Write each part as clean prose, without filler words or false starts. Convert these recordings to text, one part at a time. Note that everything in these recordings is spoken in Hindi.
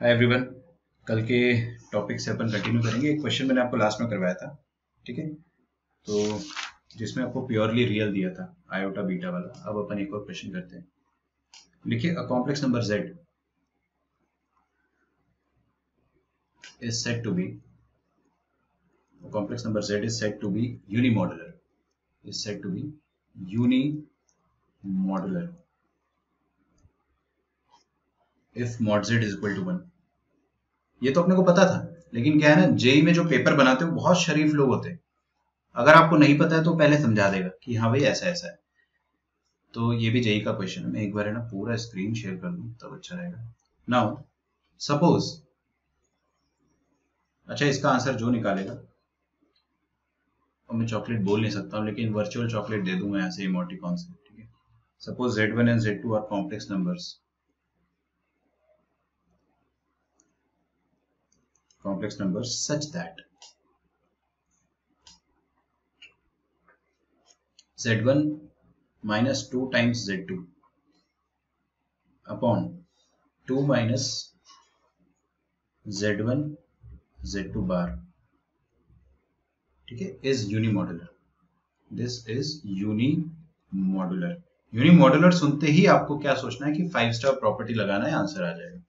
Hi everyone. कल के टॉपिक से अपन कंटिन्यू करेंगे। एक क्वेश्चन मैंने आपको लास्ट में करवाया था, ठीक है, तो जिसमें आपको प्योरली रियल दिया था आयोटा बीटा वाला। अब अपन एक और क्वेश्चन करते हैं। लिखिए, अ complex number z is said to be a complex number z is said to be unimodular if mod z is equal to 1। ये तो अपने को पता था, लेकिन क्या है ना, जेई में जो पेपर बनाते हैं वो बहुत शरीफ लोग होते हैं। अगर आपको नहीं पता है तो पहले समझा देगा कि हाँ भाई ऐसा ऐसा है। तो ये भी जेई का क्वेश्चन है। मैं एक बार है ना पूरा स्क्रीन शेयर कर दूं तब अच्छा रहेगा। नाउ सपोज, अच्छा इसका आंसर जो निकालेगा, और मैं चॉकलेट बोल नहीं सकता हूँ लेकिन वर्चुअल चॉकलेट दे दूंगा ऐसे इमोटिकॉन से, ठीक है। Suppose z1 and z2 are complex numbers such that z1 minus 2 times z2 upon 2 minus z1 z2 bar, ठीक है, is unimodular. This is unimodular. Unimodular सुनते ही आपको क्या सोचना है कि 5 स्टार प्रॉपर्टी लगाना है, आंसर आ जाएगा,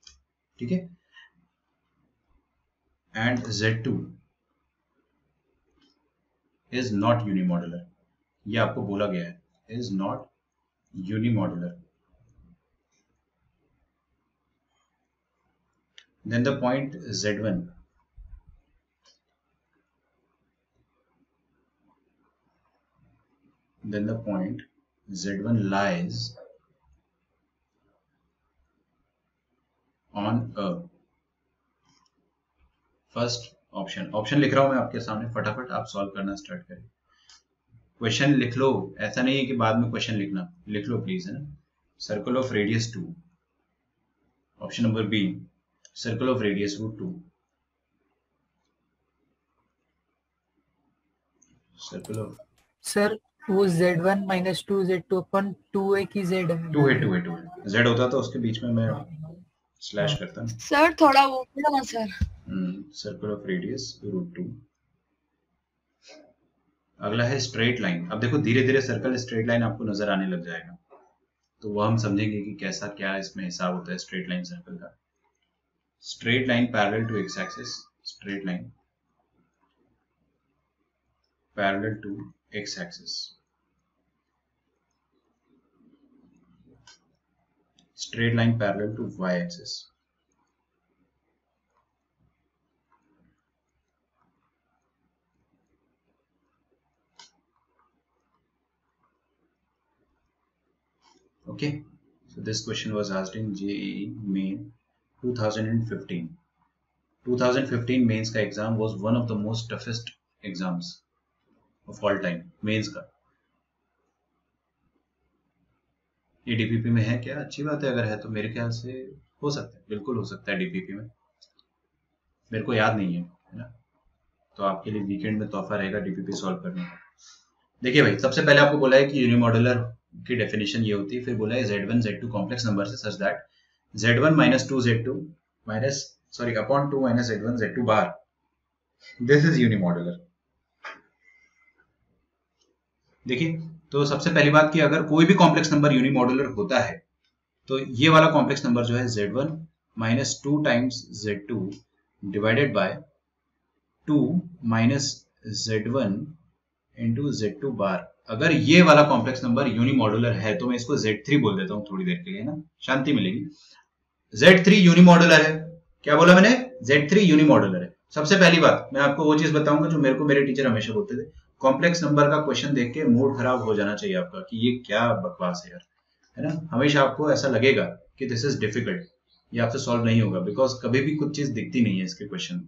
ठीक है। And z2 is not unimodular, ये आपको बोला गया है, is not unimodular. then the point z1 lies on a first option लिख रहा हूं मैं आपके सामने, फटाफट आप सॉल्व करना स्टार्ट करें। क्वेश्चन लिख लो, ऐसा नहीं है कि बाद में क्वेश्चन लिखना, लिख लो प्लीज, है ना। Circle of radius 2, option number b, circle of radius root 2, circle of sir वो z1 minus 2 z2 अपन 2a की z है, 2 है z होता तो उसके बीच में मैं स्लैश करता। सर थोड़ा वो ना sir, circle of radius root 2। अगला है स्ट्रेट लाइन। अब देखो धीरे धीरे सर्कल स्ट्रेट लाइन आपको नजर आने लग जाएगा, तो वो हम समझेंगे कि कैसा क्या इसमें हिसाब होता है स्ट्रेट लाइन सर्कल का। Straight line parallel to x axis, straight line parallel to x axis, straight line parallel to y-axis, okay. So this question was asked in JEE Main 2015. 2015 mains का exam was one of the most toughest exams of all time, mains का। ये डीपीपी में है क्या? अच्छी बात है, अगर है तो मेरे ख्याल से हो सकता है, बिल्कुल हो सकता है डीपीपी में, मेरे को याद नहीं है ना। तो आपके लिए वीकेंड में तोहफा रहेगा डीपीपी सॉल्व करने का। देखिए भाई, सबसे पहले आपको बोला है कि यूनिमॉड्यूलर की डेफिनेशन ये होती है, फिर बोला है z1 z2 कॉम्प्लेक्स नंबर है such that z1 minus 2 z2 upon 2 minus z1 z2 bar, this is unimodular. देखिए, तो सबसे पहली बात कि अगर कोई भी कॉम्प्लेक्स नंबर यूनिमॉड्यूलर होता है तो ये वाला कॉम्प्लेक्स नंबर जो है z1 minus 2 times z2 divided by 2 minus z1 into z2 बार, अगर ये वाला कॉम्प्लेक्स नंबर यूनिमॉड्यूलर है तो मैं इसको z3 बोल देता हूं थोड़ी देर के लिए ना, शांति मिलेगी। z3 यूनिमॉड्यूलर है। क्या बोला मैंने? z3 यूनिमॉड्यूलर है। सबसे पहली बात मैं आपको वो चीज बताऊंगा जो मेरे को मेरे टीचर हमेशा बोलते थे, कॉम्प्लेक्स नंबर का क्वेश्चन देख के मूड खराब हो जाना चाहिए आपका कि ये क्या बकवास है यार, है ना। हमेशा आपको ऐसा लगेगा कि दिस इज डिफिकल्ट, ये आपसे सॉल्व नहीं होगा, बिकॉज कभी भी कुछ चीज दिखती नहीं है इसके क्वेश्चन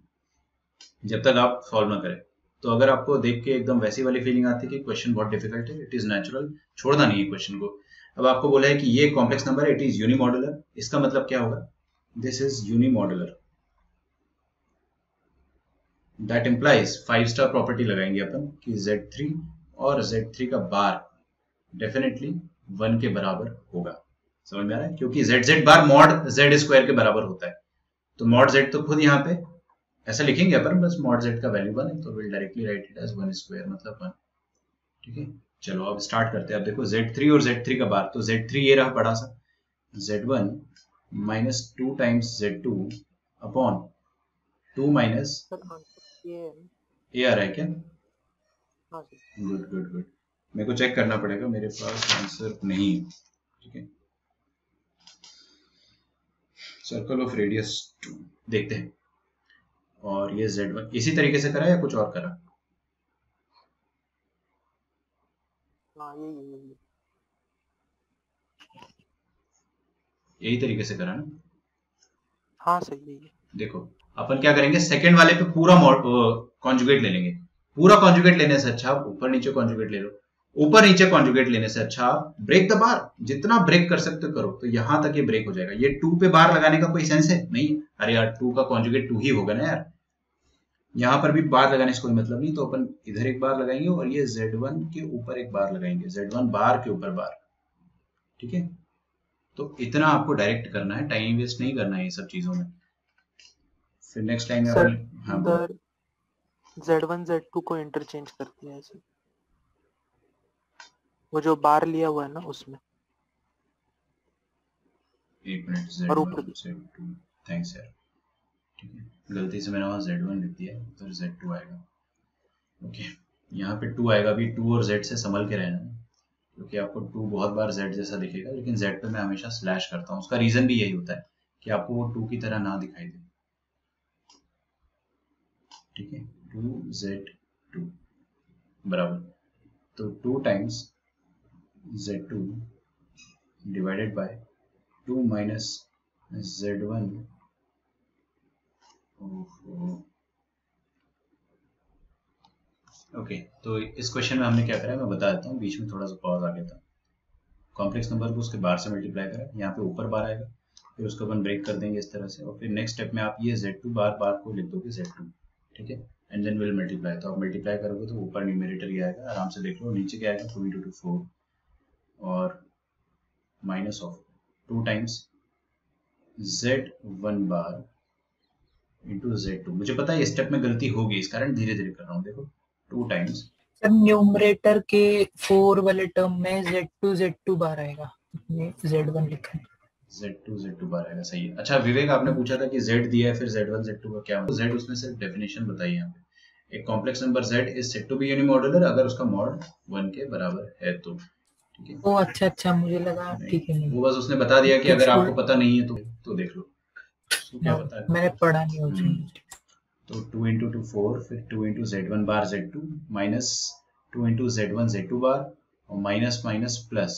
जब तक आप सॉल्व ना करें। तो अगर आपको देख के एकदम वैसी वाली फीलिंग आती है कि क्वेश्चन बहुत डिफिकल्ट है, इट इज नेचुरल, छोड़ना नहीं है क्वेश्चन को। अब आपको बोला है कि ये कॉम्प्लेक्स नंबर है, इट इज यूनिमॉड्यूलर, इसका मतलब क्या होगा? This is unimodular, that implies 5 star property लगाएंगे अपन कि z3 और z3 का बार डेफिनेटली 1 के बराबर होगा। समझ में आ रहा है? क्योंकि z बार मॉड z स्क्वायर के बराबर होता है, तो मॉड z तो खुद यहाँ पे ऐसा लिखेंगे अपन, बस मॉड z का वैल्यू 1 है तो will directly write it as 1 square मतलब 1। ठीक है, चलो अब स्टार्ट करते हैं। अब देखो z3 और z3 का बार, तो z3 ये रहा बड़ा सा, z1 minus 2 times z2 upon 2 minus ये आ रहा है क्या? गुड गुड गुड, मेरे को चेक करना पड़ेगा, मेरे पास आंसर नहीं है। ठीक है, सर्कल ऑफ रेडियस 2 देखते हैं। और ये z1 इसी तरीके से करा या कुछ और करा? यही तरीके से करा ना? हाँ सही है। देखो अपन क्या करेंगे, सेकंड वाले पे पूरा कॉन्जुगेट ले लेंगे। पूरा कॉन्जुगेट लेने से अच्छा ऊपर नीचे कॉन्जुगेट ले लो, ऊपर नीचे कॉन्जुगेट लेने से अच्छा ब्रेक द बार, जितना ब्रेक कर सकते हो करो। तो यहां तक ये ब्रेक हो जाएगा। ये 2 पे बार लगाने का कोई सेंस है नहीं? अरे यार 2 का कॉन्जुगेट 2 ही होगा ना यार, यहाँ पर भी बार लगाने से कोई मतलब नहीं। तो अपन इधर एक बार लगाएंगे और ये z1 के ऊपर एक बार लगाएंगे, z1 बार के ऊपर बार। ठीक है, तो इतना आपको डायरेक्ट करना है, टाइम वेस्ट नहीं करना है ये सब चीजों में। फिर नेक्स्ट टाइम सर हाँ इधर z1 z2 को इंटरचेंज करते हैं ऐसे, वो जो बार लिया हुआ है ना उसमें। एक मिनट, और ऊपर z1 z2 थैंक्स यार। ठीक है, गलती से मैंने वहां z1 लिख दिया, उधर z2 आएगा। ओके, यहाँ पे 2 आएगा, अभी 2 और z से संभल के रहना है, क्योंकि आपको 2 बहुत बार z जैसा दिखेगा, लेकिन z पे मैं हमेशा स्लैश करता हूँ। उसका रीजन भी यही होता है कि आपको वो 2 की तरह ना दिखाई दे। ठीक है, 2z2 बराबर, तो 2 times z2 divided by 2 minus z1। Okay, तो इस क्वेश्चन में हमने क्या करा है मैं बता देता हूँ, बीच में थोड़ा सा पॉज आ गया था। कॉम्प्लेक्स नंबर को उसके बार से मल्टीप्लाई करा, यहाँ पे ऊपर बार आएगा, फिर उसको अपन ब्रेक कर देंगे इस तरह से, और फिर नेक्स्ट स्टेप में आप ये z2 बार बार को लिख दोगे z2। ठीक है, एंड देन विल मल्टीप्लाई। तो आप मल्टीप्लाई करोगे तो ऊपर न्यूमरेटर ही आएगा, आराम से देख लो। नीचे क्या आएगा, 2 into 2 4 और minus of 2 times z1 bar into z2। मुझे पता है इस स्टेप में गलती होगी, इस कारण धीरे धीरे कर रहा हूँ। देखो 2 टाइम्स सर न्यूमरेटर के 4 वाले टर्म में z2 बार आएगा, ये z1 लिखा है। z2 बार आएगा, सही है। अच्छा विवेक, आपने पूछा था कि z दिया है फिर z1 z2 का क्या, z उसमें सिर्फ डेफिनेशन बताई यहाँ पे। एक complex number z is said to be unimodular अगर उसका मॉड 1 के बराबर है तो। ठीक है, ओ अच्छा मुझे लगा ठीक है। नहीं वो बस उसने बता दिया कि अगर आपको पता नहीं है तो देख लो, उसको क्या पता है। मैंने पढ़ा नहीं उसे। तो 2 into 2 4, फिर 2 into z1 bar z2 minus 2 into z1 z2 बार और माइनस माइनस प्लस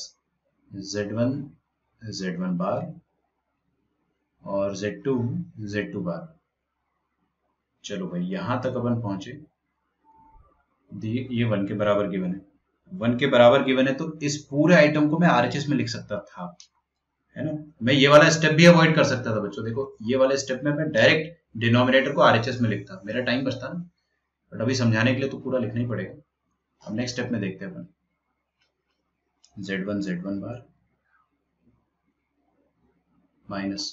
z1 बार और z2 z2 बार। चलो भाई यहां तक अपन पहुंचे, ये 1 के बराबर गिवन है, 1 के बराबर गिवन है, तो इस पूरे आइटम को मैं आरएचएस में लिख सकता था, है ना। मैं ये वाला स्टेप भी अवॉइड कर सकता था बच्चों। देखो ये वाले स्टेप में मैं डायरेक्ट डिनोमिनेटर को आरएचएस में लिखता, मेरा टाइम बचता ना, बट अभी समझाने के लिए तो पूरा लिखना ही पड़ेगा। अब नेक्स्ट स्टेप में देखते हैं अपन, z1 bar minus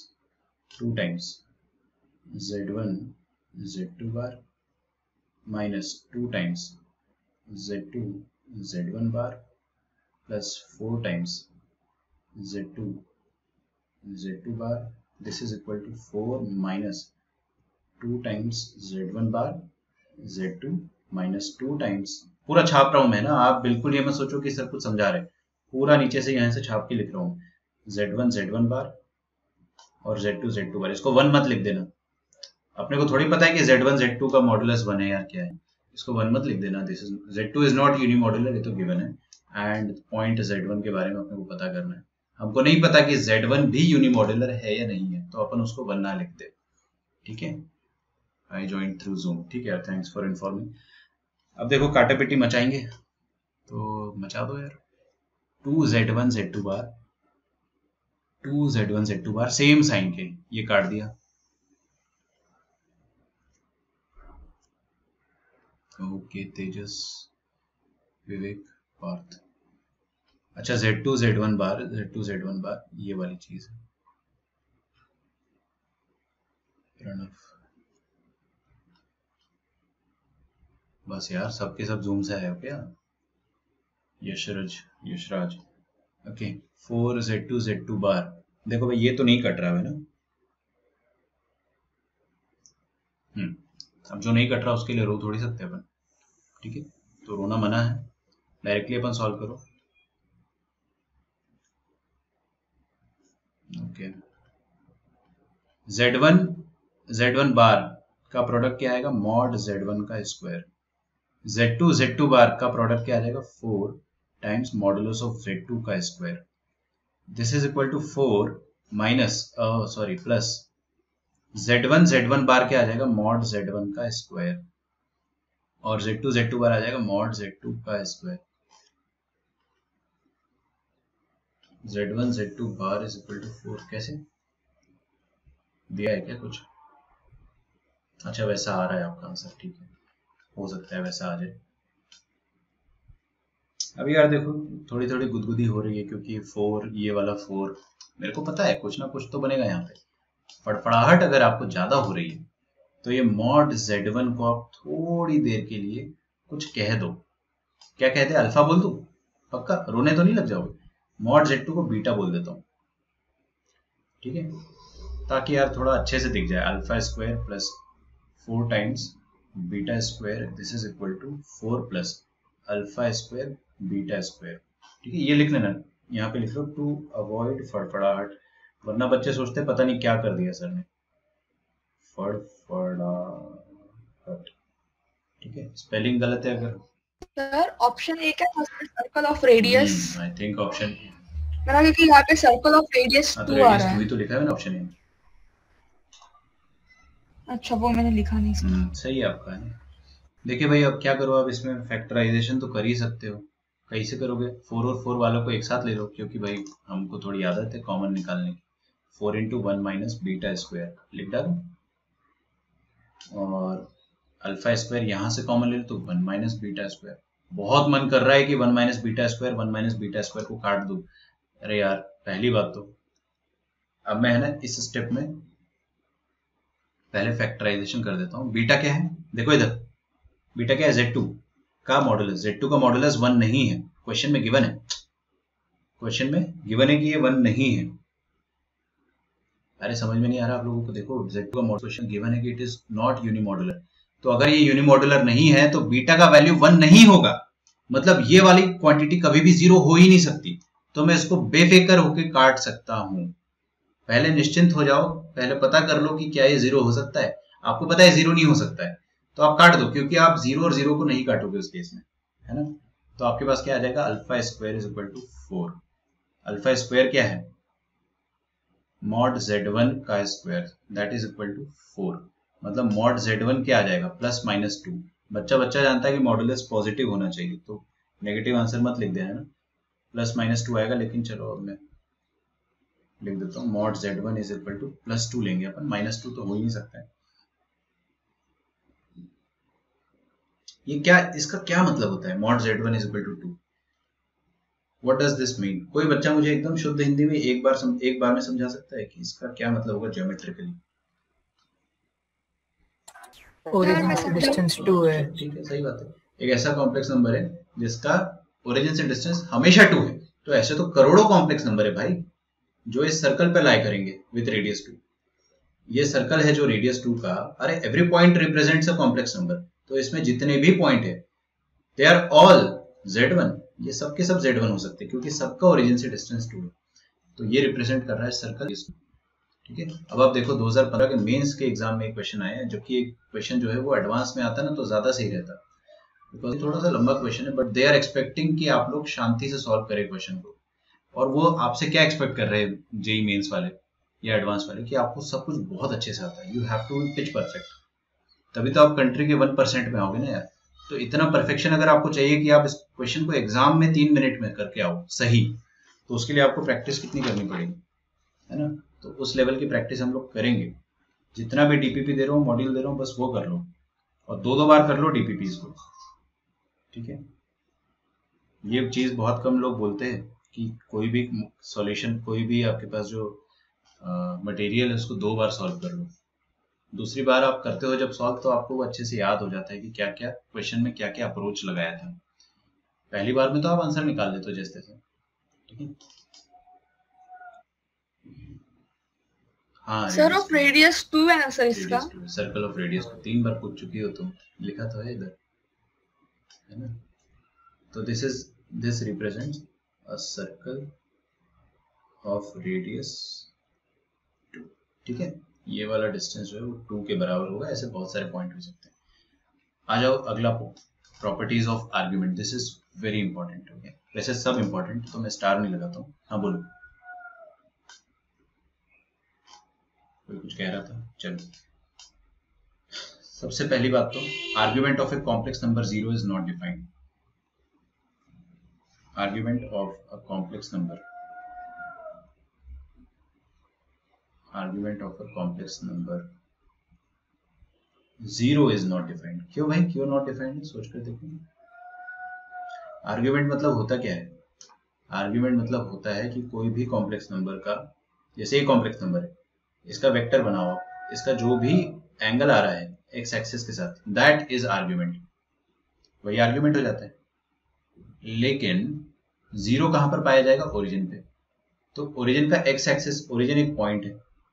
2 times z1 z2 bar minus 2 times z2 z1 bar plus 4 times z2 z2 bar. This is equal to 4 minus 2 times z1 bar z2 minus 2 times, पूरा छाप रहा हूं मैं ना, आप बिल्कुल ये मत सोचो कि सर कुछ समझा रहे, पूरा नीचे से यहां से छाप के लिख रहा हूं। z1 बार और z2 बार, इसको 1 मत लिख देना, अपने को थोड़ी पता है कि z2 का मॉडुलस 1 है यार, क्या है, इसको 1 मत लिख देना। This is z2 is not unimodular, ये तो गिवन है। एंड पॉइंट z1 के बारे में अपने को पता करना है, हमको नहीं पता कि z1 भी यूनिमॉड्यूलर है या नहीं है, तो अपन उसको 1 ना लिख दे। ठीक है, आई ज्वाइन थ्रू जूम। ठीक है, थैंक्स फॉर इन्फॉर्मिंग। अब देखो काटा पिटी मचाएंगे, तो मचा दो यार। 2z1 z2 बार 2z1 z2 बार सेम साइन के, ये काट दिया। ओके तेजस, विवेक, पार्थ। अच्छा z1 बार ये वाली चीज है, प्रणव, बस यार सबके सब जूम से आए हो क्या? यशराज ओके। 4z2 बार, देखो भाई ये तो नहीं कट रहा है ना। अब जो नहीं कट रहा उसके लिए रो थोड़ी सकते अपन, ठीक है, तो रोना मना है, डायरेक्टली अपन सॉल्व करो। ओके, z1 बार का प्रोडक्ट क्या आएगा? मॉड z1 का स्क्वायर। z2 बार का प्रोडक्ट क्या आ जाएगा? 4 टाइम्स मॉडुलस ऑफ z2 का square. This is equal to 4 minus plus z1 bar क्या आ जाएगा? मॉड z1 का स्क्वायर, और z2 बार आ जाएगा मॉड z2 का square. z2 bar is equal to 4। कैसे दिया है क्या कुछ? अच्छा वैसा आ रहा है आपका आंसर, ठीक है, हो सकता है वैसा आ जाए। अभी यार देखो थोड़ी थोड़ी गुदगुदी हो रही है क्योंकि 4, ये वाला 4, मेरे को पता है कुछ ना कुछ तो बनेगा यहाँ पे। फड़फड़ाहट अगर आपको ज्यादा हो रही है तो ये मॉड z1 को आप थोड़ी देर के लिए कुछ कह दो। क्या कहते हैं? अल्फा बोल दो? पक्का रोने तो नहीं लग जाओगे? मॉड z2 को बीटा बोल देता हूँ, ठीक है, ताकि यार थोड़ा अच्छे से दिख जाए। Alpha square plus 4 times beta square, this is equal to 4 plus alpha square beta square, ठीक है। ये लिख लेना, यहाँ पे लिख लो टू अवॉइड फड़फड़ाहट, वरना बच्चे सोचते पता नहीं क्या कर दिया सर ने। फड़फड़ाहट, ठीक है, स्पेलिंग गलत है अगर। सर ऑप्शन ए क्या था? Circle of radius. I think option मेरा क्योंकि यहाँ पे सर्कल ऑफ रेडियस 2 आ रहा है। तो लिखा है ना ऑप्शन ए। अच्छा वो मैंने लिखा नहीं सर। सही है आपका है। देखिए भाई अब क्या करो, आप इसमें फैक्टराइजेशन तो कर ही सकते हो। कैसे करोगे? 4 और 4 वालों को एक साथ ले लो, क्योंकि भाई हमको थोड़ी आदत है कॉमन निकालने की। 4 इंटू 1 माइनस बीटा स्क्वायर लिख डालो, और अल्फा स्क्वायर यहाँ से कॉमन ले लो तो 1 माइनस बीटा स्क्वायर। बहुत मन कर रहा है कि 1 माइनस बीटा स्क्वायर को काट दो। अरे यार पहली बात तो अब मैं है ना इस स्टेप में पहले फैक्टराइजेशन कर देता हूँ। बीटा क्या है? देखो इधर, बीटा क्या है? z2 का मॉडुलस। z2 का मॉडुलस 1 नहीं है, क्वेश्चन में गिवन है। क्वेश्चन में गिवन है कि ये 1 नहीं है। अरे समझ में नहीं आ रहा आप लोगों को? देखो z2 का मॉडुलस क्वेश्चन गिवन है कि इट इज नॉट यूनिमॉडुलर, तो अगर ये यूनिमॉडुलर नहीं है तो बीटा का वैल्यू 1 नहीं होगा, मतलब ये वाली क्वांटिटी कभी भी 0 हो ही नहीं सकती। तो मैं इसको बेफिक्र होके काट सकता हूं। पहले निश्चिंत हो जाओ, पहले पता कर लो कि क्या ये 0 हो सकता है। आपको पता है 0 नहीं हो सकता है तो आप काट दो, क्योंकि आप 0 और 0 को नहीं काटोगे उस केस में, है ना। तो आपके पास क्या आ जाएगा? Alpha square is equal to 4। Alpha square क्या है? मॉड z1 का square, that is equal to 4। मतलब मॉड z1 क्या आ जाएगा? Plus minus 2। बच्चा जानता है कि मॉडुलस पॉजिटिव होना चाहिए, तो नेगेटिव आंसर मत लिख देना ना, प्लस माइनस 2 आएगा। लेकिन चलो अब मैं लिख देता हूँ mod z1 is equal two plus 2 लेंगे अपन, माइनस 2 तो हो ही नहीं सकता है। ये क्या, इसका क्या मतलब होता है? Mod z1 is equal to 2, what does this mean? कोई बच्चा मुझे एकदम शुद्ध हिंदी में एक बार में समझा सकता है कि इसका क्या मतलब होगा ज्योमेट्रिकली? ओरिजिन से डिस्टेंस 2 है। ठीक है, सही बात है। एक ऐसा कॉम्प्लेक्स नंबर है जिसका ओरिजिन से डिस्टेंस हमेशा 2 है। तो ऐसे तो करोड़ों कॉम्प्लेक्स नंबर है भाई जो इस सर्कल पे लाई करेंगे विद रेडियस 2। ये सर्कल है जो रेडियस 2 का, अरे every point represents a complex number. तो इसमें जितने भी पॉइंट है दे आर ऑल z1, ये सब के सब z1 हो सकते हैं क्योंकि सबका ओरिजिन से डिस्टेंस 2 है। तो ये रिप्रेजेंट कर रहा है सर्कल, ठीक है। अब आप देखो 2015 के मेंस के एग्जाम में एक क्वेश्चन आया है, जो कि एक क्वेश्चन जो है वो एडवांस में आता है ना तो ज्यादा सही रहता, बिकॉज थोड़ा सा लंबा क्वेश्चन है, बट दे आर एक्सपेक्टिंग कि आप लोग शांति से सॉल्व करें क्वेश्चन को। और वो आपसे क्या एक्सपेक्ट कर रहे हैं जेई मेंस वाले या एडवांस वाले, कि आपको सब कुछ बहुत अच्छे से आता है, you have to be pitch perfect, तभी तो आप कंट्री के 1% में आओगे ना यार। तो इतना परफेक्शन अगर आपको चाहिए कि आप इस क्वेश्चन को एग्जाम में 3 मिनट में करके आओ सही, तो उसके लिए आपको प्रैक्टिस कितनी करनी पड़ेगी, है ना। तो उस लेवल की प्रैक्टिस हम लोग करेंगे। जितना भी डीपीपी दे रहा हूँ, मॉड्यूल दे रहा हूँ, बस वो कर लो और 2-2 बार कर लो डीपीपी को, ठीक है। ये चीज बहुत कम लोग बोलते हैं कि कोई भी सॉल्यूशन, कोई भी आपके पास जो मटेरियल है उसको 2 बार सॉल्व कर लो। दूसरी बार आप करते हो जब सॉल्व तो आपको वो अच्छे से याद हो जाता है कि क्या क्या क्वेश्चन में क्या क्या अप्रोच लगाया था। पहली बार में तो आप आंसर निकाल लेते हो जैसे तैसे, ठीक है। हाँ सर ऑफ रेडियस 2 है सर इसका। सर्कल ऑफ रेडियस को 3 बार पूछ चुकी हो तुम, लिखा तो है इधर, है ना। तो this represents a circle of radius 2, ठीक है। ये वाला डिस्टेंस जो है वो 2 के बराबर होगा। ऐसे बहुत सारे पॉइंट हो सकते हैं। आ जाओ अगला, properties of argument. This is very important, okay. वैसे सब इंपॉर्टेंट, तो मैं स्टार नहीं लगाता हूँ। हाँ बोलो, कोई कुछ कह रहा था, चलो। सबसे पहली बात तो argument of a complex number 0 is not defined. Argument of a complex number, argument of a complex number 0 is not defined. क्यों भाई, क्यों नॉट डिफाइंड? सोच कर देखो। आर्ग्यूमेंट मतलब होता क्या है? आर्ग्यूमेंट मतलब होता है कि कोई भी कॉम्प्लेक्स नंबर का, जैसे ये कॉम्प्लेक्स नंबर है, इसका वेक्टर बनाओ, इसका जो भी एंगल आ रहा है एक्स एक्सिस के साथ, दैट इज आर्ग्यूमेंट। वही आर्ग्यूमेंट हो जाता है। लेकिन 0 कहां पर पाया जाएगा? ओरिजिन पे। तो ओरिजिन का एक्स एक्सिस, ओरिजिन एक पॉइंट है।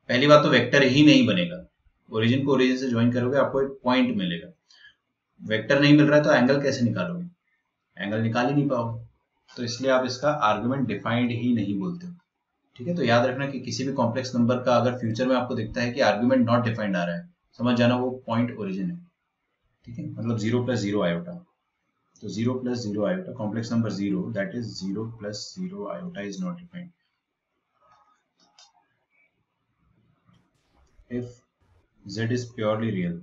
पहली बात तो वेक्टर ही नहीं बनेगा। ओरिजिन को ओरिजिन से ज्वाइन करोगे आपको एक पॉइंट मिलेगा। वेक्टर नहीं मिल रहा है तो एंगल कैसे निकालोगे? एंगल निकाल ही नहीं पाओगे। तो इसलिए आप इसका आर्गुमेंट डिफाइंड ही नहीं बोलते हो, ठीक है। तो याद रखना कि किसी भी कॉम्प्लेक्स नंबर का अगर फ्यूचर में आपको दिखता है कि आर्गुमेंट नॉट डिफाइंड आ रहा है, समझ जाना वो पॉइंट ओरिजिन है, ठीक है। मतलब 0 + 0 आयोटा। तो 0 + 0 iota, complex number 0, that is 0 + 0 iota is not defined. If Z is purely real,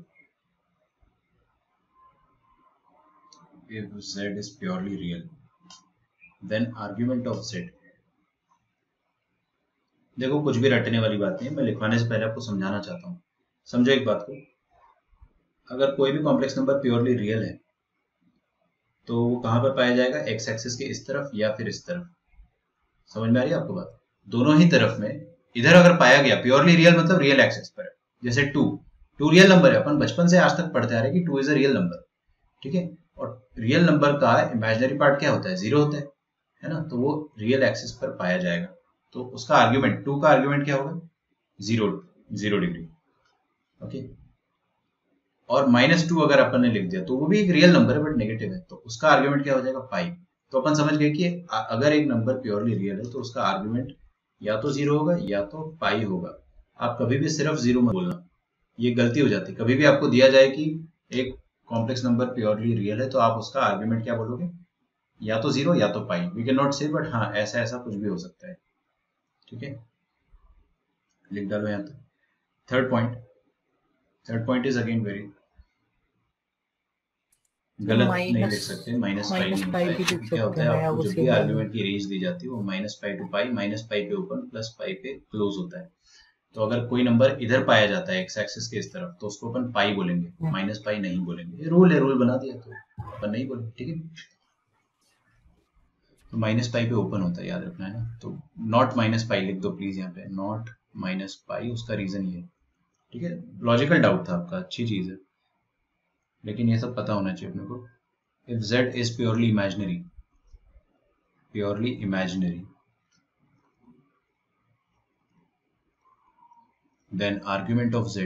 if Z is purely real, then argument of Z, देखो कुछ भी रटने वाली बात नहीं है, मैं लिखवाने से पहले आपको समझाना चाहता हूँ। समझो एक बात को, अगर कोई भी कॉम्प्लेक्स नंबर प्योरली रियल है तो वो कहां पर पाया जाएगा? एक्स एक्सिस के इस तरफ या फिर इस तरफ। समझ में आ रही है आपको बात? दोनों ही तरफ में। इधर अगर पाया गया प्योरली रियल मतलब रियल एक्सिस पर है, जैसे 2 रियल नंबर है, अपन बचपन से आज तक पढ़ते आ रहे हैं कि 2 इज अ रियल नंबर, ठीक है। और रियल नंबर का इमेजिनरी पार्ट क्या होता है? 0 होता है ना। तो वो रियल एक्सिस पर पाया जाएगा। तो उसका आर्ग्यूमेंट, 2 का आर्ग्यूमेंट क्या होगा? 0 डिग्री, ओके। और -2 अगर अपन ने लिख दिया तो वो भी एक रियल नंबर है बट नेगेटिव है, तो उसका आर्ग्यूमेंट क्या हो जाएगा? पाई। तो अपन समझ गए कि अगर एक नंबर प्योरली रियल है तो उसका आर्ग्यूमेंट या तो 0 होगा या तो पाई होगा। आप कभी भी सिर्फ 0 मत बोलना, ये गलती हो जाती है। कभी भी आपको दिया जाए कि एक कॉम्प्लेक्स नंबर प्योरली रियल है तो आप उसका आर्ग्यूमेंट क्या बोलोगे? या तो 0 या तो पाई। वी कैन नॉट से, बट हाँ ऐसा ऐसा कुछ भी हो सकता है, ठीक है। लिख डालो यहाँ तक। Third point is again very गलत नहीं लिख सकते, -पाई नहीं होता है। क्या होता है, आपको जब भी आर्ग्यूमेंट की रेंज दी जाती है वो -पाई टू पाई, -पाई पे ओपन प्लस पाई पे क्लोज होता है। तो अगर कोई नंबर इधर पाया जाता है एक्स एक्सिस के इस तरफ तो उसको अपन पाई बोलेंगे, -पाई नहीं बोलेंगे। ये रूल है, रूल बना दिया तो अपन नहीं बोलेंगे, ठीक है। तो -पाई पे ओपन होता है, याद रखना है ना। तो नॉट -पाई लिख दो प्लीज यहाँ पे, नॉट -पाई। उसका रीजन ये है, ठीक है। लॉजिकल डाउट था आपका, अच्छी चीज है, लेकिन ये सब पता होना चाहिए अपने को। If Z is purely imaginary, then argument of Z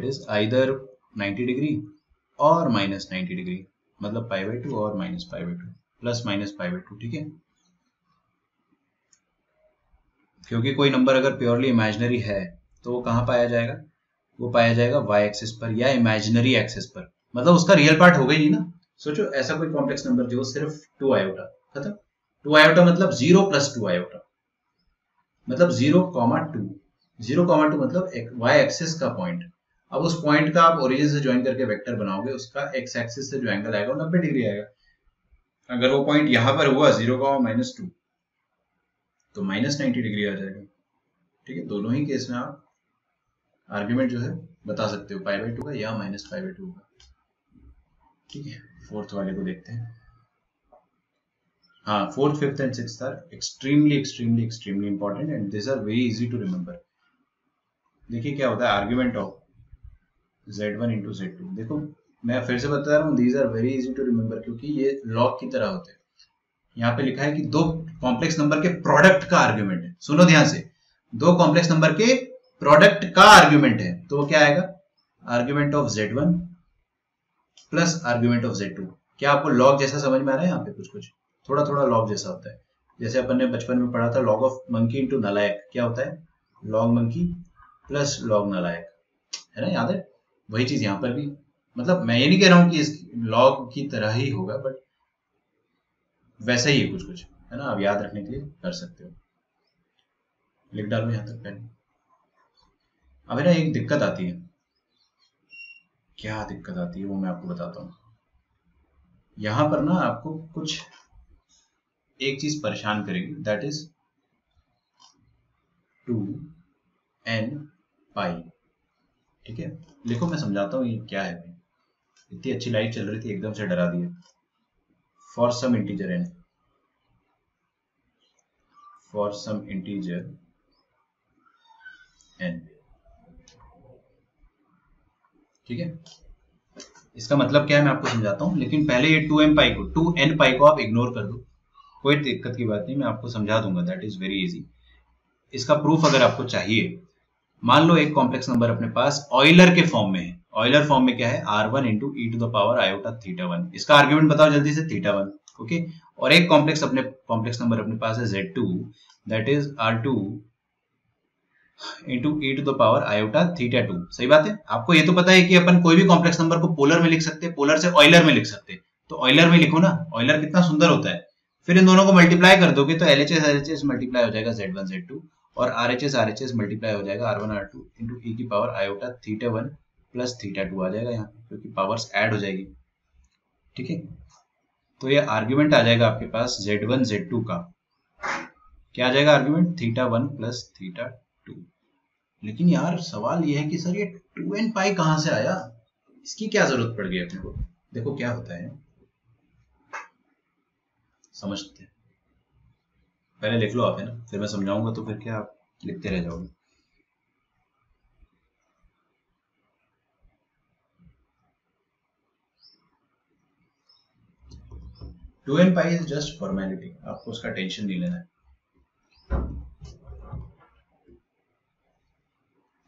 is either 90 degree और -90 डिग्री, मतलब π/2 और -π/2 प्लस -π/2, ठीक है। क्योंकि कोई नंबर अगर प्योरली इमेजिनरी है तो वो कहाँ पाया जाएगा? वो पाया जाएगा y एक्सिस पर या इमेजिनरी एक्सिस पर, मतलब उसका रियल पार्ट हो गई नहीं ना। सोचो ऐसा कोई कॉम्प्लेक्स नंबर जो सिर्फ 2 आयोटा, खत्म। 2 आयोटा मतलब 0 + 2 आयोटा, मतलब 0,2 मतलब y एक्सिस का पॉइंट। अब उस पॉइंट का आप ओरिजिन से ज्वाइन करके वेक्टर बनाओगे, उसका x एक्सिस से जो एंगल आएगा वो 90 डिग्री आएगा। अगर वो पॉइंट यहां पर हुआ 0,-2 तो -90 डिग्री आ जाएगा, ठीक है। दोनों ही केस में आप आर्ग्यूमेंट जो है बता सकते हो, π/2 का या -π/2 का, ठीक है। फोर्थ वाले को देखते हैं। हाँ, 4th, 5th and 6th are extremely important and these are very easy to remember. देखिए क्या होता है argument of z1 into z2। देखो मैं फिर से बता रहा हूँ, these are very easy to remember क्योंकि ये लॉग की तरह होते हैं। यहाँ पे लिखा है कि दो कॉम्प्लेक्स नंबर के प्रोडक्ट का आर्ग्यूमेंट है। सुनो ध्यान से, दो कॉम्प्लेक्स नंबर के प्रोडक्ट का आर्ग्यूमेंट है, तो वो क्या आएगा, argument of z1 plus argument of z2। क्या आपको लॉग जैसा समझ में आ रहा है? यहाँ पे कुछ कुछ थोड़ा थोड़ा लॉग जैसा होता है। जैसे अपन ने बचपन में पढ़ा था लॉग ऑफ मंकी इंटू नलायक, क्या होता है, लॉग मंकी प्लस लॉग नलायक, है ना, याद है? वही चीज यहाँ पर भी, मतलब मैं ये नहीं कह रहा हूँ कि इस लॉग की तरह ही होगा, बट वैसा ही है कुछ कुछ, है ना। आप याद रखने के लिए कर सकते हो, लिख डालो यहाँ तक पहले। अब है ना एक दिक्कत आती है, क्या दिक्कत आती है वो मैं आपको बताता हूँ। यहां पर ना आपको कुछ एक चीज परेशान करेगी, दैट इज 2n पाई। ठीक है, लिखो मैं समझाता हूँ ये क्या है। इतनी अच्छी लाइट चल रही थी, एकदम से डरा दिया। For some integer n, for some integer n, ठीक है। इसका मतलब क्या है मैं आपको समझाता हूं, लेकिन पहले ये 2n पाई को, 2n पाई को आप इग्नोर कर दो, कोई दिक्कत की बात नहीं, मैं आपको समझा दूंगा, दैट इज वेरी इजी। इसका प्रूफ अगर आपको चाहिए, मान लो एक कॉम्प्लेक्स नंबर अपने पास ऑयलर के फॉर्म में है। ऑयलर फॉर्म में क्या है, r1 into e to the power iota theta 1। इसका आर्ग्यूमेंट बताओ जल्दी से, थीटा 1, ओके। और एक कॉम्प्लेक्स नंबर अपने पास है z2, that is r2 into e to the power iota theta 2। सही बात है। आपको ये तो पता है कि अपन कोई भी कॉम्प्लेक्स नंबर को पोलर में लिख सकते हैं, पोलर से ऑयलर में लिख सकते हैं, तो ऑयलर में लिखो ना, ऑयलर कितना सुंदर होता है। फिर इन दोनों को मल्टीप्लाई कर दोगे तो LHS मल्टीप्लाई हो जाएगा z1 z2, और RHS मल्टीप्लाई हो जाएगा r1 r2 इंटू ई की power iota theta 1 plus theta 2 आ जाएगा यहाँ पे, क्योंकि पावर्स ऐड हो जाएगी। ठीक है, तो ये आर्ग्यूमेंट आ जाएगा आपके पास z1 z2 का, क्या आ जाएगा आर्ग्यूमेंट, थीटा 1 प्लस थीटा 2। लेकिन यार सवाल ये है कि सर ये 2n पाई कहां से आया, इसकी क्या जरूरत पड़ गई अपने को। देखो क्या होता है, समझते हैं, पहले लिख लो आप, है ना, फिर मैं समझाऊंगा, तो फिर क्या आप लिखते रह जाओगे। Two n pi is just formality, आपको उसका टेंशन नहीं लेना है।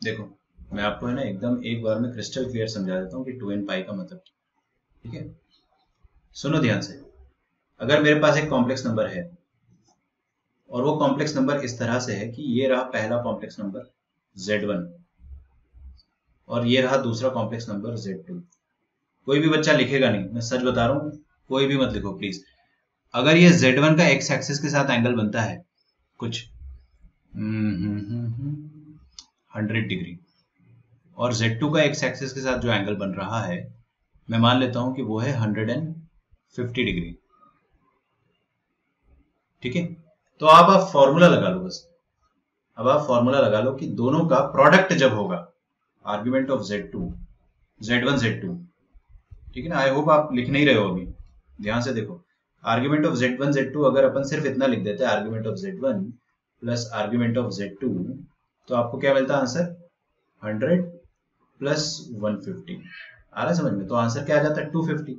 देखो मैं आपको है ना एकदम एक बार में क्रिस्टल क्लियर समझा देता हूँ कि 2n पाई का मतलब क्या। ठीक है, सुनो ध्यान से। अगर मेरे पास एक कॉम्प्लेक्स नंबर है और वो कॉम्प्लेक्स नंबर इस तरह से है कि ये रहा पहला कॉम्प्लेक्स नंबर z1 और ये रहा दूसरा कॉम्प्लेक्स नंबर z2। कोई भी बच्चा लिखेगा नहीं, मैं सच बता रहा हूँ, कोई भी मत लिखो प्लीज। अगर ये z1 का x एक्सिस के साथ एंगल बनता है कुछ 100 डिग्री, और z2 का x एक्सिस के साथ जो एंगल बन रहा है मैं मान लेता हूं कि वो है 150 डिग्री। ठीक है, तो आप फॉर्मूला लगा लो बस। अब आप फॉर्मूला लगा लो कि दोनों का प्रोडक्ट जब होगा, आर्ग्यूमेंट ऑफ z1 z2, ठीक है ना। आई होप आप लिख नहीं रहे हो अभी, ध्यान से देखो। आर्ग्यूमेंट ऑफ z1 z2 अगर अपन सिर्फ इतना लिख देते हैं, argument of z1 plus argument of z2, तो आपको क्या मिलता है आंसर, 100 प्लस 150। आ रहा है समझ में? तो आंसर क्या आ जाता है, 250।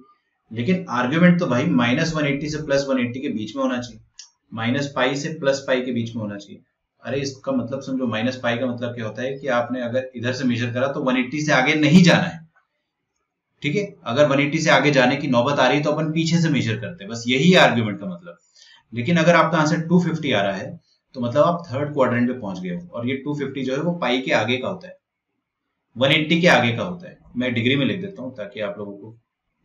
लेकिन आर्ग्यूमेंट तो भाई -180 से +180 के बीच में होना चाहिए, -पाई से +पाई के बीच में होना चाहिए। अरे इसका मतलब समझो, -पाई का मतलब क्या होता है कि आपने अगर इधर से मेजर करा तो 180 से आगे नहीं जाना है। ठीक है, अगर 180 से आगे जाने की नौबत आ रही है तो अपन पीछे से मेजर करते हैं, बस यही है आर्ग्यूमेंट का मतलब। लेकिन अगर आपका आंसर 250 आ रहा है तो मतलब आप थर्ड क्वाड्रेंट पे पहुंच गए हो, और ये 250 जो है वो पाई के आगे का होता है, 180 के आगे का होता है। मैं डिग्री में लिख देता हूं ताकि आप लोगों को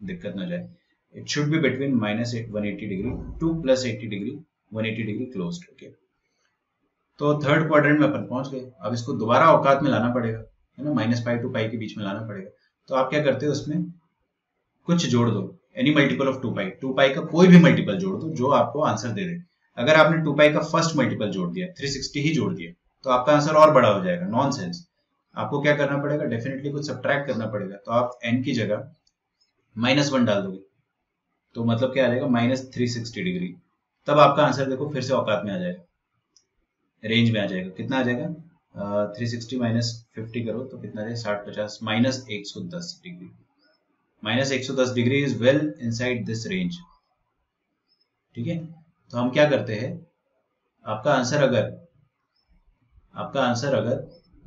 दिक्कत ना जाए। It should be between -180 degree to +80 degree, 180 degree closed. Okay, तो थर्ड क्वाड्रेंट में अपन पहुंच गए। अब इसको दोबारा औकात में लाना पड़ेगा, है ना, -पाई टू पाई के बीच में लाना पड़ेगा। तो आप क्या करते हो, उसमें कुछ जोड़ दो, एनी मल्टीपल ऑफ 2 पाई का कोई भी मल्टीपल जोड़ दो जो आपको आंसर दे दे। अगर आपने 2 पाई का फर्स्ट मल्टीपल जोड़ दिया, 360 ही जोड़ दिया, तो आपका आंसर और बड़ा हो जाएगा। नॉनसेंस। आपको क्या करना पड़ेगा, डेफिनेटली कुछ सब्ट्रैक्ट करना पड़ेगा। तो आप n की जगह -1 डाल दोगे, तो मतलब क्या आ जाएगा, -360 डिग्री। तब आपका आंसर देखो फिर से औकात में आ जाएगा, रेंज में आ जाएगा। कितना आ जाएगा, 360 माइनस 50 करो तो कितना है 60 50 minus 110 degree. Minus 110 degree is well inside this range. ठीक है, तो हम क्या करते हैं, आपका आंसर अगर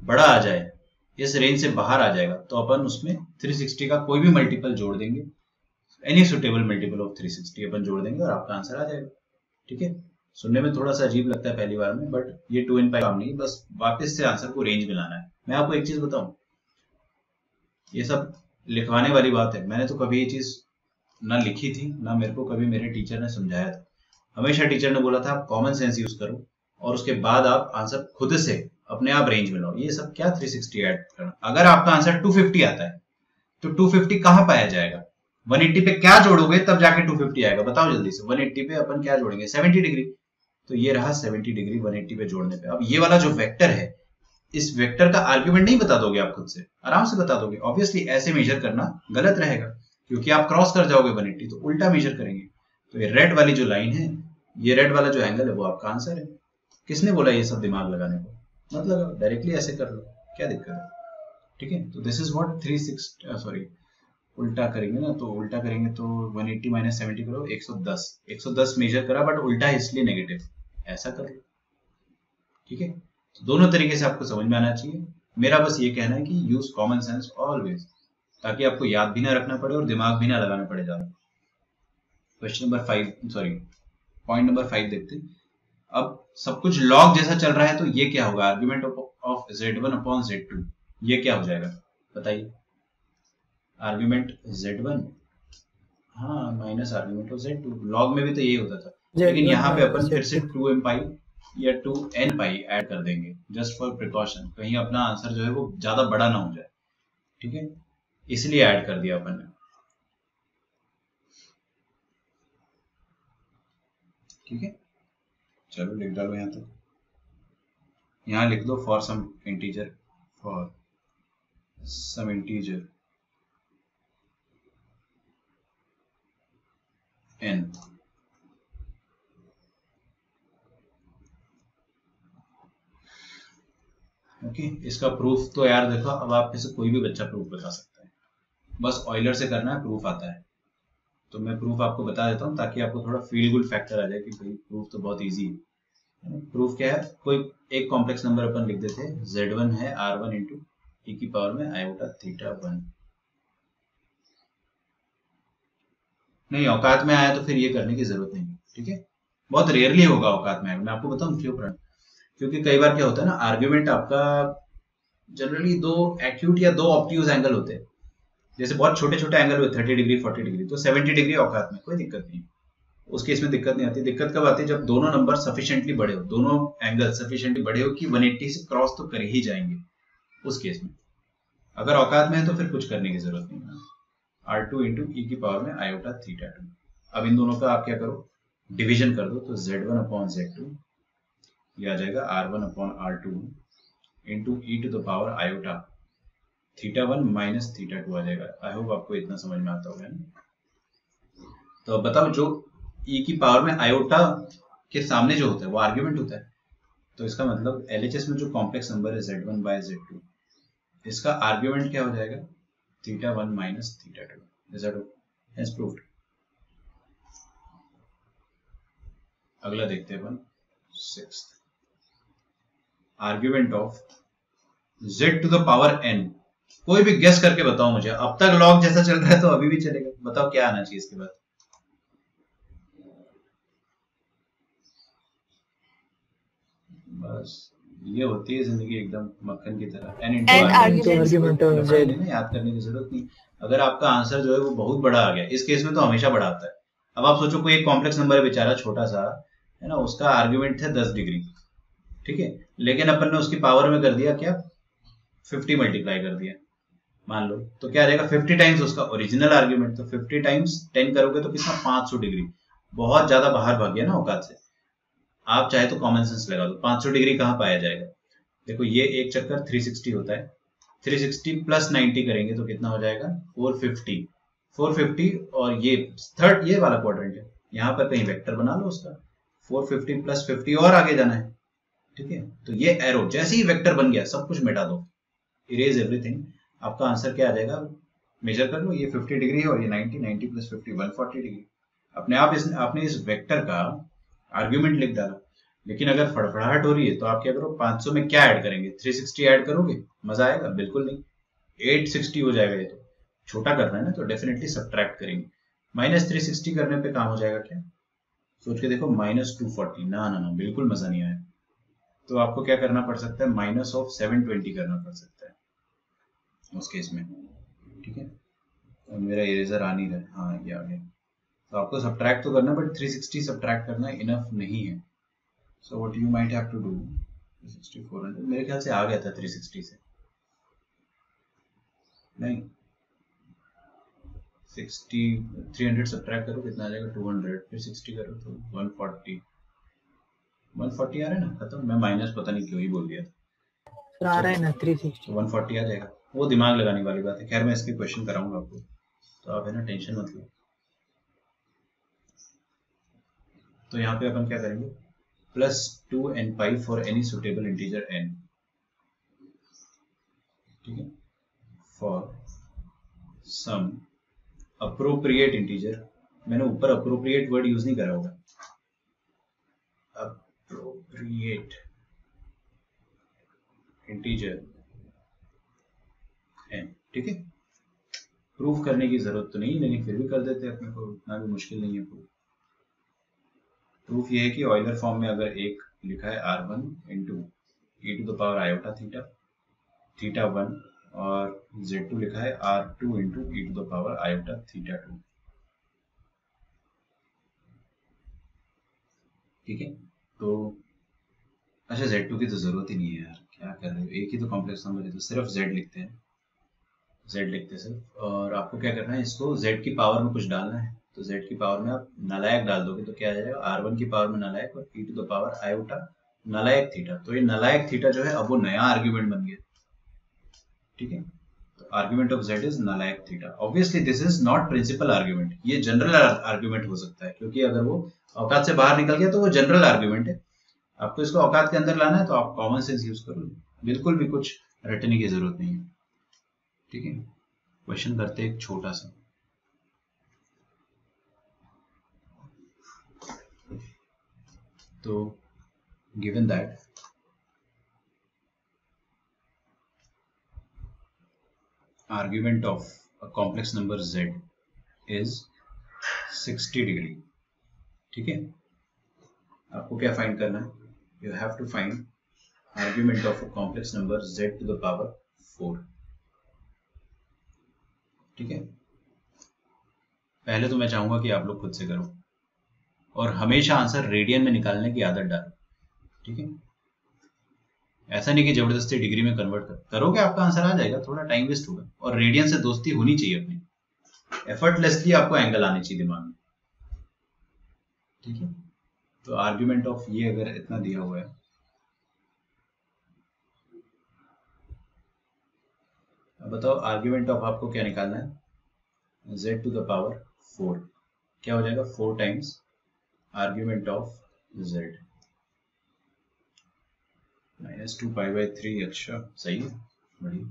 बड़ा आ जाए, इस रेंज से बाहर आ जाएगा, तो अपन उसमें 360 का कोई भी मल्टीपल जोड़ देंगे, एनी सुटेबल मल्टीपल ऑफ 360 अपन जोड़ देंगे और आपका आंसर आ जाएगा। ठीक है, सुनने में थोड़ा सा अजीब लगता है पहली बार में, बट ये 2n पाई काम नहीं, बस वापस से आंसर को रेंज में लाना है। मैं आपको एक चीज बताऊं, ये सब लिखवाने वाली बात है, मैंने तो कभी ये चीज ना लिखी थी, ना मेरे को कभी मेरे टीचर ने समझाया था। हमेशा टीचर ने बोला था आप कॉमन सेंस यूज करो और उसके बाद आप आंसर खुद से अपने आप रेंज में लाओ। ये सब क्या 360 ऐड करना। अगर आपका आंसर 250 आता है तो 250 कहां पाया जाएगा, 180 पे क्या जोड़ोगे तब जाके 250 आएगा, बताओ जल्दी से। 180 पे अपन क्या जोड़ेंगे, 70 डिग्री, तो ये रहा 70 डिग्री 180 पे जोड़ने पे। अब ये वाला जो वेक्टर है, इस वेक्टर का आर्ग्यूमेंट नहीं बता दोगे आप खुद से, आराम से बता दोगे। ऑब्वियसली ऐसे मेजर करना गलत रहेगा क्योंकि आप क्रॉस कर जाओगे 180, तो उल्टा मेजर करेंगे। तो ये रेड वाली जो लाइन है, ये रेड वाला जो एंगल है, वो आपका आंसर है। किसने बोला ये सब दिमाग लगाने को, मत लगाओ, डायरेक्टली ऐसे कर लो, क्या दिक्कत है। ठीक है, तो दिस इज व्हाट 360 उल्टा करेंगे ना, तो उल्टा करेंगे तो 180 माइनस 70 करो 110, 110 मेजर करा बट उल्टा है इसलिए नेगेटिव, ऐसा कर लो। ठीक है, तो दोनों तरीके से आपको समझ में आना चाहिए। मेरा बस ये कहना है कि यूज कॉमन सेंस ऑलवेज, ताकि आपको याद भी ना रखना पड़े और दिमाग भी ना लगाना पड़े ज्यादा। क्वेश्चन नंबर 5 पॉइंट नंबर 5 देखते हैं। अब सब कुछ लॉग जैसा चल रहा है तो ये क्या होगा, argument of z1 upon z2, ये क्या हो जाएगा बताइए। आर्ग्यूमेंट z1, हाँ, minus argument of z2। Log में भी तो यही होता था, लेकिन यहाँ पे अपन फिर से 2m पाई या 2n पाई ऐड कर देंगे जस्ट फॉर प्रिकॉशन, कहीं अपना आंसर जो है वो ज्यादा बड़ा ना हो जाए। ठीक है, इसलिए ऐड कर दिया अपन ने। ठीक है, चलो लिख डालो यहाँ तक। यहाँ लिख दो for some integer n। Okay, इसका प्रूफ तो यार देखो, अब आप में से कोई भी बच्चा प्रूफ बता सकता है, बस ऑयलर से करना है, प्रूफ आता है। तो मैं प्रूफ आपको बता देता हूँ ताकि आपको थोड़ा फील गुड फैक्टर आ जाए कि भाई प्रूफ तो बहुत इजी है। प्रूफ क्या है, कोई एक कॉम्प्लेक्स नंबर अपन लिख देते हैं, z1 है r1 इंटू e की पावर में आयोटा थीटा 1। नहीं, औकात में आया तो फिर ये करने की जरूरत नहीं। ठीक है, बहुत रेयरली होगा औकात में आएगा। मैं आपको बताऊं क्यों, क्योंकि कई बार क्या होता है ना, आर्ग्यूमेंट आपका जनरली दो एक्यूट या दो ऑब्ट्यूज एंगल होते हैं। जैसे बहुत छोटे छोटे एंगल हुए 30 डिग्री 40 डिग्री, तो 70 डिग्री औकात में कोई दिक्कत नहीं, उस केस में दिक्कत नहीं आती। दिक्कत कब आती है, जब दोनों नंबर सफिशिएंटली बड़े हो, दोनों एंगल सफिशिएंटली बड़े हो कि 180 से क्रॉस तो कर ही जाएंगे। उस केस में अगर औकात में है तो फिर कुछ करने की जरूरत नहीं है। r2 इंटू ई की पावर में आयोटा थीटा 2। अब इन दोनों का आप क्या करो, डिवीजन कर दो, तो z1 अपॉन z2 ये आ जाएगा r1 upon r2 into e to the power iota theta 1 minus theta 2 आ जाएगा। आई होप आपको इतना समझ में आता होगा। तो अब बताओ, जो ई की पावर में आयोटा के सामने जो होता है वो आर्ग्यूमेंट होता है, तो इसका मतलब LHS में जो कॉम्प्लेक्स नंबर है z1 बाय z2, इसका आर्ग्यूमेंट क्या हो जाएगा, theta 1 minus theta 2। Is that has proved. अगला देखते हैं अपन 6th, argument of z to the power n। कोई भी गेस करके बताओ मुझे, अब तक लॉग जैसा चल रहा है तो अभी भी चलेगा, बताओ क्या आना चाहिए इसके बाद। बस ये होती है जिंदगी एकदम मक्खन की तरह, n इंटू आर्ग्यूमेंट, याद करने की जरूरत नहीं। अगर आपका आंसर जो है वो बहुत बड़ा आ गया, इस केस में तो हमेशा बड़ा आता है। अब आप सोचो कोई एक कॉम्प्लेक्स नंबर है बेचारा छोटा सा है ना, उसका आर्ग्यूमेंट है 10 डिग्री, ठीक है, लेकिन अपन ने उसकी पावर में कर दिया क्या, 50 मल्टीप्लाई कर दिया मान लो, तो क्या आ जाएगा 50 टाइम्स उसका ओरिजिनल आर्ग्यूमेंट। तो 50 टाइम्स 10 करोगे तो कितना, 500 डिग्री, बहुत ज्यादा बाहर भाग गया ना औकात से। आप चाहे तो कॉमन सेंस लगा दो, 500 डिग्री कहाँ पाया जाएगा। देखो ये एक चक्कर 360 होता है, 360 प्लस 90 करेंगे तो कितना हो जाएगा 450 और ये थर्ड ये वाला क्वाड्रेंट है, यहाँ पर कहीं वेक्टर बना लो उसका, 450 प्लस 50 और आगे जाना है ठीक है, तो ये एरो जैसे ही वेक्टर बन गया सब कुछ मिटा दो, इरेज एवरीथिंग, आपका आंसर क्या आ जाएगा, मेजर कर लो, ये 50 डिग्री है और ये 90 प्लस 50 140 डिग्री। अपने आप आपने इस वेक्टर का आर्ग्यूमेंट लिख डाला। लेकिन अगर फड़फड़ाहट हो रही है तो आप क्या करो, 500 में क्या ऐड करेंगे, 360 ऐड करोगे, मजा आएगा? बिल्कुल नहीं, 860 हो जाएगा। ये तो छोटा करना है ना, तो डेफिनेटली सब्ट्रैक्ट करेंगे। माइनस 360 करने पे काम हो जाएगा क्या, सोच के देखो, माइनस 240, ना ना ना, बिल्कुल मजा नहीं आया। तो आपको क्या करना पड़ सकता है, माइनस ऑफ 720 करना पड़ सकता है उस केस में, ठीक है। और मेरा इरेजर आ नहीं रहा है, हाँ ये आ गया। तो आपको सब्ट्रैक्ट तो करना, बट 360 सब्ट्रैक्ट करना इनफ नहीं है। So what you might have to do, 360 400, मेरे ख्याल से आ गया था 360 से, नहीं 60 300 सब्ट्रैक्ट करो कितना आ जाएगा, 200, फिर 60 करो तो 140 आ रहा है ना, खत्म। मैं माइनस पता नहीं क्यों ही बोल दिया, फिर आ रहा है ना 360, 140 आ जाएगा। वो दिमाग लगाने वाली बात है, खैर मैं इसके क्वेश्चन कराऊंगा आपको, तो आप है ना टेंशन मत लो। तो यहाँ पे अपन क्या करेंगे, plus 2n pi for any suitable integer n, ठीक है, फॉर सम अप्रोप्रिएट इंटीजर, मैंने ऊपर अप्रोप्रिएट वर्ड यूज नहीं करा होगा, अप्रोप्रिएट इंटीजर n, ठीक है। प्रूफ करने की जरूरत तो नहीं, लेकिन फिर भी कर देते हैं, अपने को इतना भी मुश्किल नहीं है प्रूफ। प्रूफ ये है कि ऑयलर फॉर्म में अगर एक लिखा है r1 into e to the power iota theta, theta 1, और z2 लिखा है r2 into e to the power iota theta 2, ठीक है। तो अच्छा, z2 की तो जरूरत ही नहीं है यार, क्या कर रहे हो, एक ही तो कॉम्प्लेक्स नंबर है, तो सिर्फ z लिखते हैं, z लिखते सिर्फ। और आपको क्या करना है, इसको z की पावर में कुछ डालना है, तो z की पावर में आप नालायक डाल दोगे तो क्या आ जाएगा, r1 की पावर में नालायक और e to the power iota नालायक थीटा। तो ये नालायक थीटा जो है अब वो नया आर्ग्यूमेंट बन गया, ठीक है। तो आर्ग्यूमेंट ऑफ z इज नालायक theta. Obviously this is not principal argument, ये जनरल आर्ग्यूमेंट हो सकता है, क्योंकि अगर वो औकात से बाहर निकल गया तो वो जनरल आर्ग्यूमेंट है। आपको इसको औकात के अंदर लाना है तो आप कॉमन सेंस यूज करो, बिल्कुल भी कुछ रटने की जरूरत नहीं है, ठीक है। क्वेश्चन करते एक छोटा सा, तो given that argument of a complex number z is 60 degree, ठीक है। आपको क्या फाइंड करना है, you have to find argument of a complex number z to the power 4, ठीक है। पहले तो मैं चाहूंगा कि आप लोग खुद से करो और हमेशा आंसर रेडियन में निकालने की आदत डालो, ठीक है। ऐसा नहीं कि जबरदस्ती डिग्री में कन्वर्ट करोगे आपका आंसर आ जाएगा, थोड़ा टाइम वेस्ट होगा। और रेडियन से दोस्ती होनी चाहिए अपनी, एफर्टलेसली आपको एंगल आने चाहिए दिमाग में, ठीक है। तो आर्ग्यूमेंट ऑफ ये अगर इतना दिया हुआ है, अब बताओ आर्ग्यूमेंट ऑफ आपको क्या निकालना है, z टू द पावर 4, क्या हो जाएगा, 4 times argument of z minus 2 pi by 3, अच्छा सही है, बढ़िया।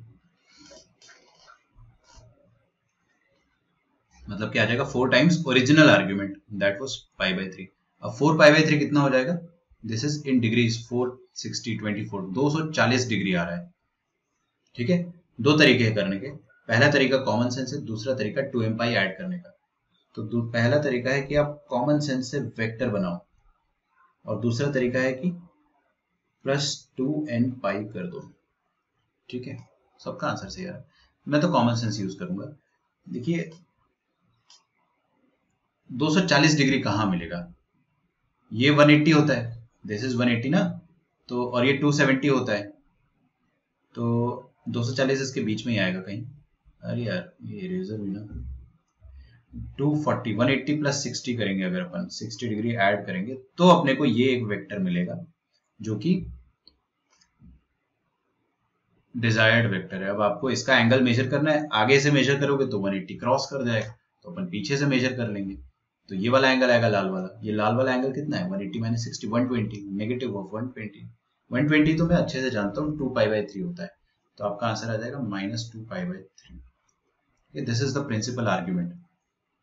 मतलब क्या आ जाएगा, 4 times original argument that was pi by 3। अब 4 पाई बाई 3 कितना हो जाएगा, this is in degrees, 460 24 240 degree आ रहा है, ठीक है। दो तरीके हैं करने के, पहला तरीका कॉमन सेंस है, दूसरा तरीका 2m पाई ऐड करने का। तो पहला तरीका है कि आप कॉमन सेंस से वेक्टर बनाओ, और दूसरा तरीका है कि प्लस 2n पाई कर दो, ठीक है। सबका आंसर सही है, मैं तो कॉमन सेंस यूज करूंगा। देखिए 240 डिग्री कहाँ मिलेगा, ये 180 होता है, दिस इज 180 ना, तो और ये 270 होता है, तो 240 इसके बीच में ही आएगा कहीं। अरे यार ये इरेजर भी ना, 240 180 प्लस 60 करेंगे, अगर अपन 60 डिग्री ऐड करेंगे तो अपने को ये एक वेक्टर मिलेगा जो कि डिजायर्ड वेक्टर है। अब आपको इसका एंगल मेजर करना है, आगे से मेजर करोगे तो 180 क्रॉस कर जाएगा, तो अपन पीछे से मेजर कर लेंगे, तो ये वाला एंगल आएगा लाल वाला, ये लाल वाला एंगल कितना है, 180 माइनस 60 120, नेगेटिव ऑफ 120, 120 तो मैं अच्छे से जानता हूँ 2π/3 होता है, तो आपका आंसर आ जाएगा -2π/3। This is the principal argument.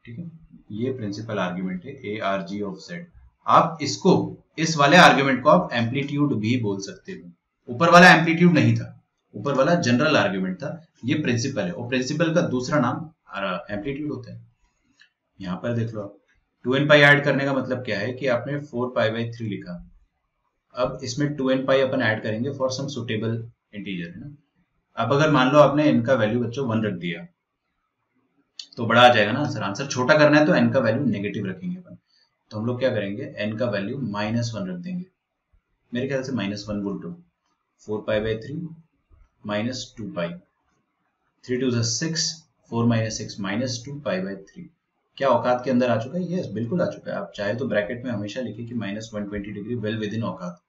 ठीक है, ये प्रिंसिपल आर्ग्यूमेंट है ARG ऑफ Z। आप इसको, इस वाले आर्ग्यूमेंट को आप एम्पलीट्यूड भी बोल सकते हो। ऊपर वाला एम्पलीट्यूड नहीं था, ऊपर वाला जनरल आर्ग्यूमेंट था, ये प्रिंसिपल है, और प्रिंसिपल का दूसरा नाम एम्पलीट्यूड होता है। यहाँ पर देख लो आप, 2nπ ऐड करने का मतलब क्या है कि आपने 4π/3 लिखा, अब इसमें 2nπ अपन ऐड करेंगे फॉर सम सुटेबल इंटीजर, है ना। अब अगर मान लो आपने n का वैल्यू बच्चों 1 रख दिया तो बड़ा आ जाएगा ना आंसर। आंसर छोटा करना है तो n का वैल्यू नेगेटिव रखेंगे अपन, तो हम लोग क्या करेंगे, n का वैल्यू -1 रख देंगे। मेरे ख्याल से -1 बोल दो, 4π/3 -2π, 3 to 6, 4 - 6 -2π/3। क्या औकात के अंदर आ चुका है? यस, बिल्कुल आ चुका है। आप चाहे तो ब्रैकेट में हमेशा लिखिए कि -120 डिग्री वेल विद इन औकात।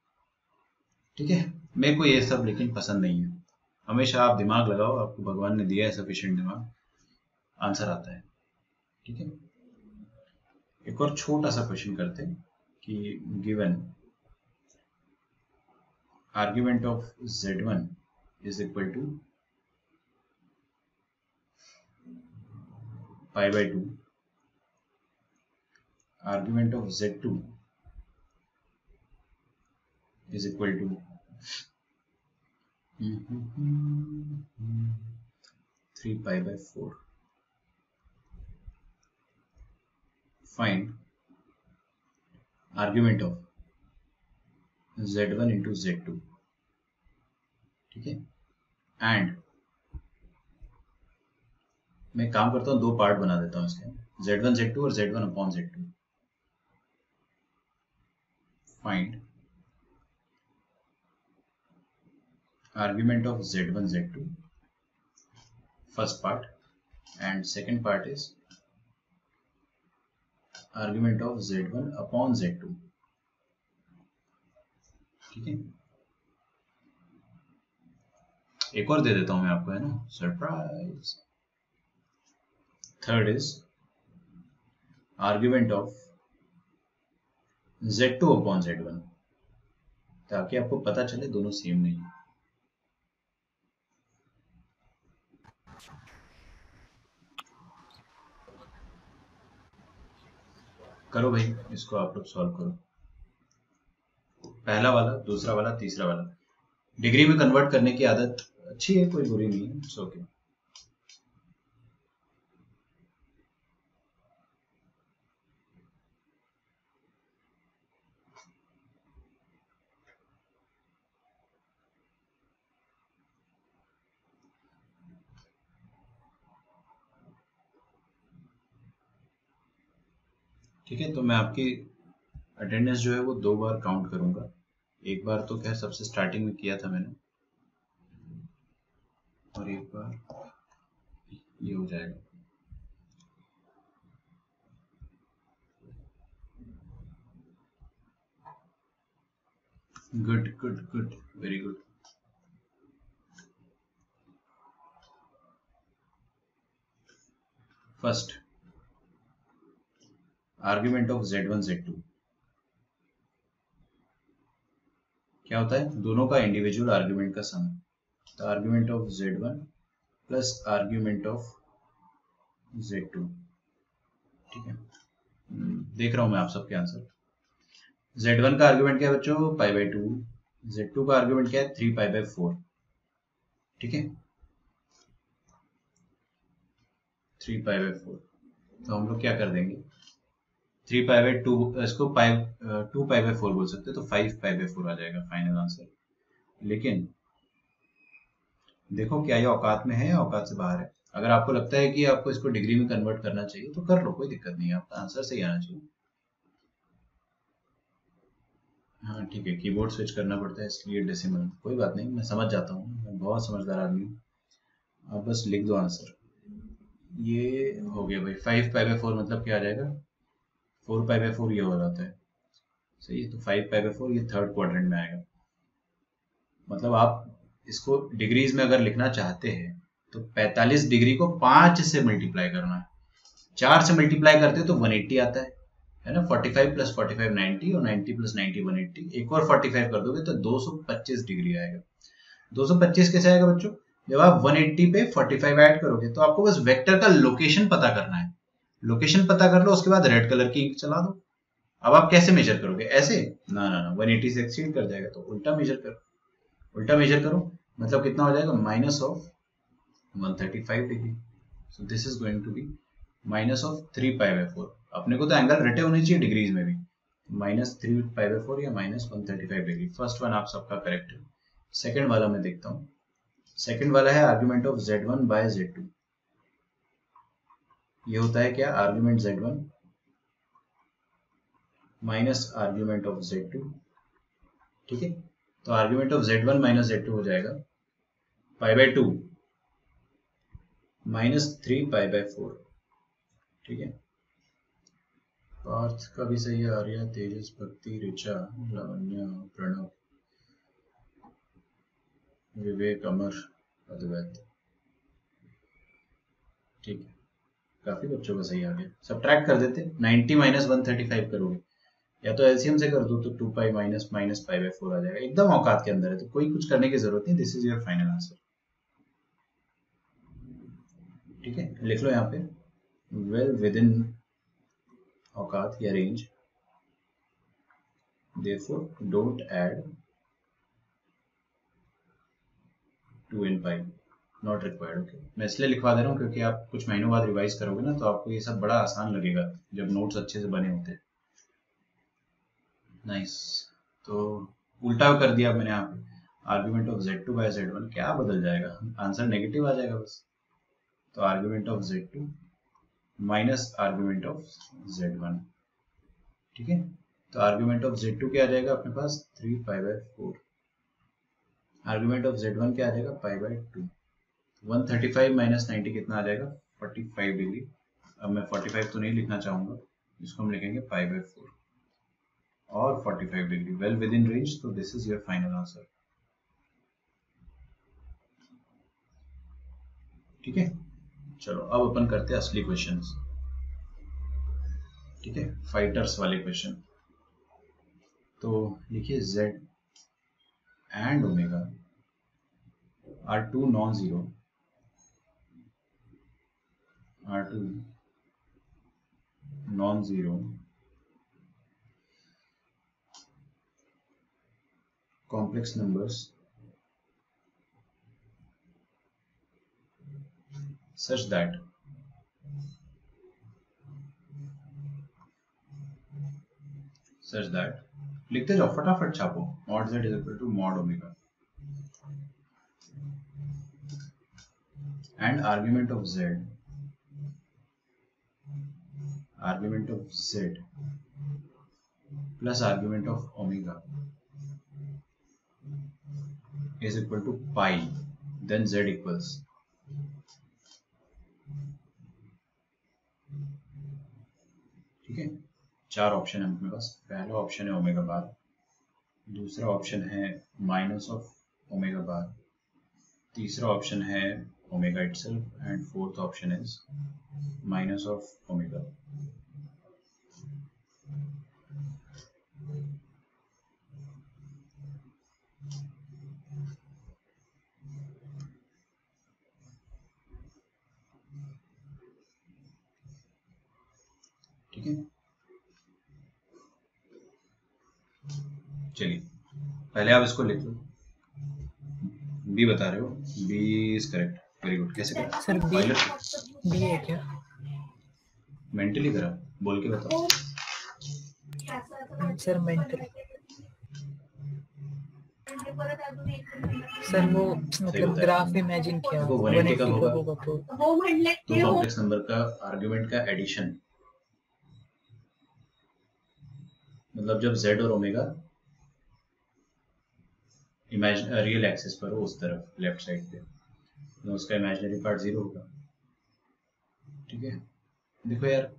ठीक है, मेरे को ये सब लेकिन पसंद नहीं है। हमेशा आप दिमाग लगाओ, आपको भगवान ने दिया है सफिशिएंट दिमाग, आंसर आता है। ठीक है, एक और छोटा सा क्वेश्चन करते हैं कि given argument of Z1 is equal to π/2, argument of Z2 is equal to 3π/4. Find argument of Z1 into Z2. ठीक है, एंड मैं काम करता हूँ, दो पार्ट बना देता हूँ इसके, Z1 Z2 और Z1 upon Z2. Find argument of Z1 Z2, first part, and second part is argument of Z1 upon Z2. ठीक है, एक और दे देता हूं मैं आपको, है ना, surprise. Third is argument of Z2 upon Z1, ताकि आपको पता चले दोनों सेम नहीं है। करो भाई, इसको आप लोग सॉल्व करो। पहला वाला, दूसरा वाला, तीसरा वाला। डिग्री में कन्वर्ट करने की आदत अच्छी है, कोई बुरी नहीं है, इट्स ओके। ठीक है, तो मैं आपकी अटेंडेंस जो है वो 2 बार काउंट करूंगा। एक बार तो खैर सबसे स्टार्टिंग में किया था मैंने, और एक बार ये हो जाएगा। Good good good, very good. First argument of Z1 Z2 क्या होता है? दोनों का इंडिविजुअल आर्ग्यूमेंट का सम। तो argument of Z1 plus argument of Z2। ठीक है, देख रहा हूं मैं आप सबके आंसर। Z1 का आर्ग्यूमेंट क्या है बच्चों? π/2। Z2 का आर्ग्यूमेंट क्या है? 3π/4। ठीक है, 3π/4। तो हम लोग क्या कर देंगे, 3π/2 इसको 2π/4 बोल सकते हैं, तो 5π/4 आ जाएगा फाइनल आंसर। लेकिन देखो क्या ये औकात में है या औकात से बाहर है। अगर आपको लगता है कि आपको इसको डिग्री में कन्वर्ट करना चाहिए तो कर लो, कोई दिक्कत नहीं है, आपका आंसर सही आना चाहिए। हाँ ठीक है, कीबोर्ड स्विच करना पड़ता है इसलिए डेसिमल, कोई बात नहीं, मैं समझ जाता हूँ, मैं बहुत समझदार आदमी हूँ। आप बस लिख दो आंसर। ये हो गया भाई, 5π/4 मतलब क्या आ जाएगा? 4π/4 ये हो जाता है, सही है। तो 5π/4 ये थर्ड क्वाड्रेंट में आएगा। मतलब आप इसको डिग्रीज में अगर लिखना चाहते हैं तो 45 डिग्री को 5 से मल्टीप्लाई करना है। 4 से मल्टीप्लाई करते तो 180 आता है, है ना, 45 प्लस 45 90 और 90 प्लस 90 180, एक और 45 कर दोगे तो 225 डिग्री आएगा। 225 कैसे आएगा बच्चों? जब आप 180 पे 45 ऐड करोगे तो आपको बस वेक्टर का लोकेशन पता करना है। लोकेशन पता कर लो, उसके बाद रेड कलर की इंक चला दो। अब आप कैसे मेजर करोगे? ऐसे? ना ना ना, 180 से एक्सीड कर जाएगा, तो उल्टा मेजर करो। उल्टा मेजर करो मतलब कितना हो जाएगा? Minus of 135 degree. So this is going to be minus of 3π/4। अपने को तो एंगल रटे होने चाहिए डिग्रीज में भी, माइनस 3π/4 या माइनस 135 डिग्री। फर्स्ट वन आप सबका करेक्ट है। सेकेंड वाला मैं देखता हूँ। सेकेंड वाला है argument of z1 bye z2। ये होता है क्या? Argument z1 minus argument of z2। ठीक है, तो argument of z1 minus z2 हो जाएगा π/2 माइनस 3π/4। ठीक है, पार्थ का भी सही है, आर्या, तेजस, भक्ति, ऋचा, लावण्य, प्रणव, विवेक, अमर, अद्वैत। ठीक है, काफी बच्चों का सही आ गया। सब्ट्रैक्ट कर देते, 90 माइनस 135 करोगे, या तो एलसीएम से कर दो तो 2π माइनस माइनस π/4 आ जाएगा। एकदम औकात के अंदर है, तो कोई कुछ करने की जरूरत नहीं। This is your final answer. ठीक है, लिख लो यहाँ पे, वेल विद इन औकात या range, therefore don't add 2 in pi, not required। Okay, मैं इसलिए लिखवा दे रहा हूँ क्योंकि आप कुछ महीनों बाद रिवाइज करोगे ना, तो आपको ये सब बड़ा आसान लगेगा जब नोट्स अच्छे से बने होते हैं। नाइस, तो उल्टा कर दिया मैंने यहाँ पे, argument of z2 bye z1, क्या बदल जाएगा? आंसर नेगेटिव आ जाएगा बस। तो argument of z2 minus argument of z1। ठीक है, तो आर्ग्यूमेंट ऑफ z2 क्या आ जाएगा अपने पास? 3π/4। आर्ग्यूमेंट ऑफ z1 क्या आ जाएगा? π/2। 135 माइनस 90 कितना आ जाएगा? 45 डिग्री। अब मैं 45 तो नहीं लिखना चाहूंगा, इसको हम लिखेंगे π/4 और 45 degree, well within range. तो this is your final answer. ठीक है, चलो अब अपन करते हैं असली क्वेश्चंस। ठीक है, फाइटर्स वाले क्वेश्चन। तो लिखिए z and omega are two non zero, R2 non-zero complex numbers such that लिखते जाओ, फटाफट छापो, mod z is equal to mod omega and argument of z plus argument of omega is equal to pi, then z equals ठीक है। चार ऑप्शन है अपने पास। पहला ऑप्शन है ओमेगा बार, दूसरा ऑप्शन है माइनस ऑफ ओमेगा बार, तीसरा ऑप्शन है omega itself and fourth option is minus of omega. ठीक है, चलिए पहले आप इसको लिख लो। बी बता रहे हो? B is correct, very good. कैसे करें सर? बी है क्या? मेंटली करा, बोल के बताओ सर मेंटल। सर वो मतलब ग्राफ इमेजिन किया, देखो 180 कब होगा? तो दो कॉम्प्लेक्स नंबर का आर्गुमेंट का एडिशन, मतलब जब z और ओमेगा रियल एक्सिस पर हो, उस तरफ लेफ्ट साइड पे, तो उसका इमेजिनरी पार्ट 0 होगा। ठीक है, देखो यार,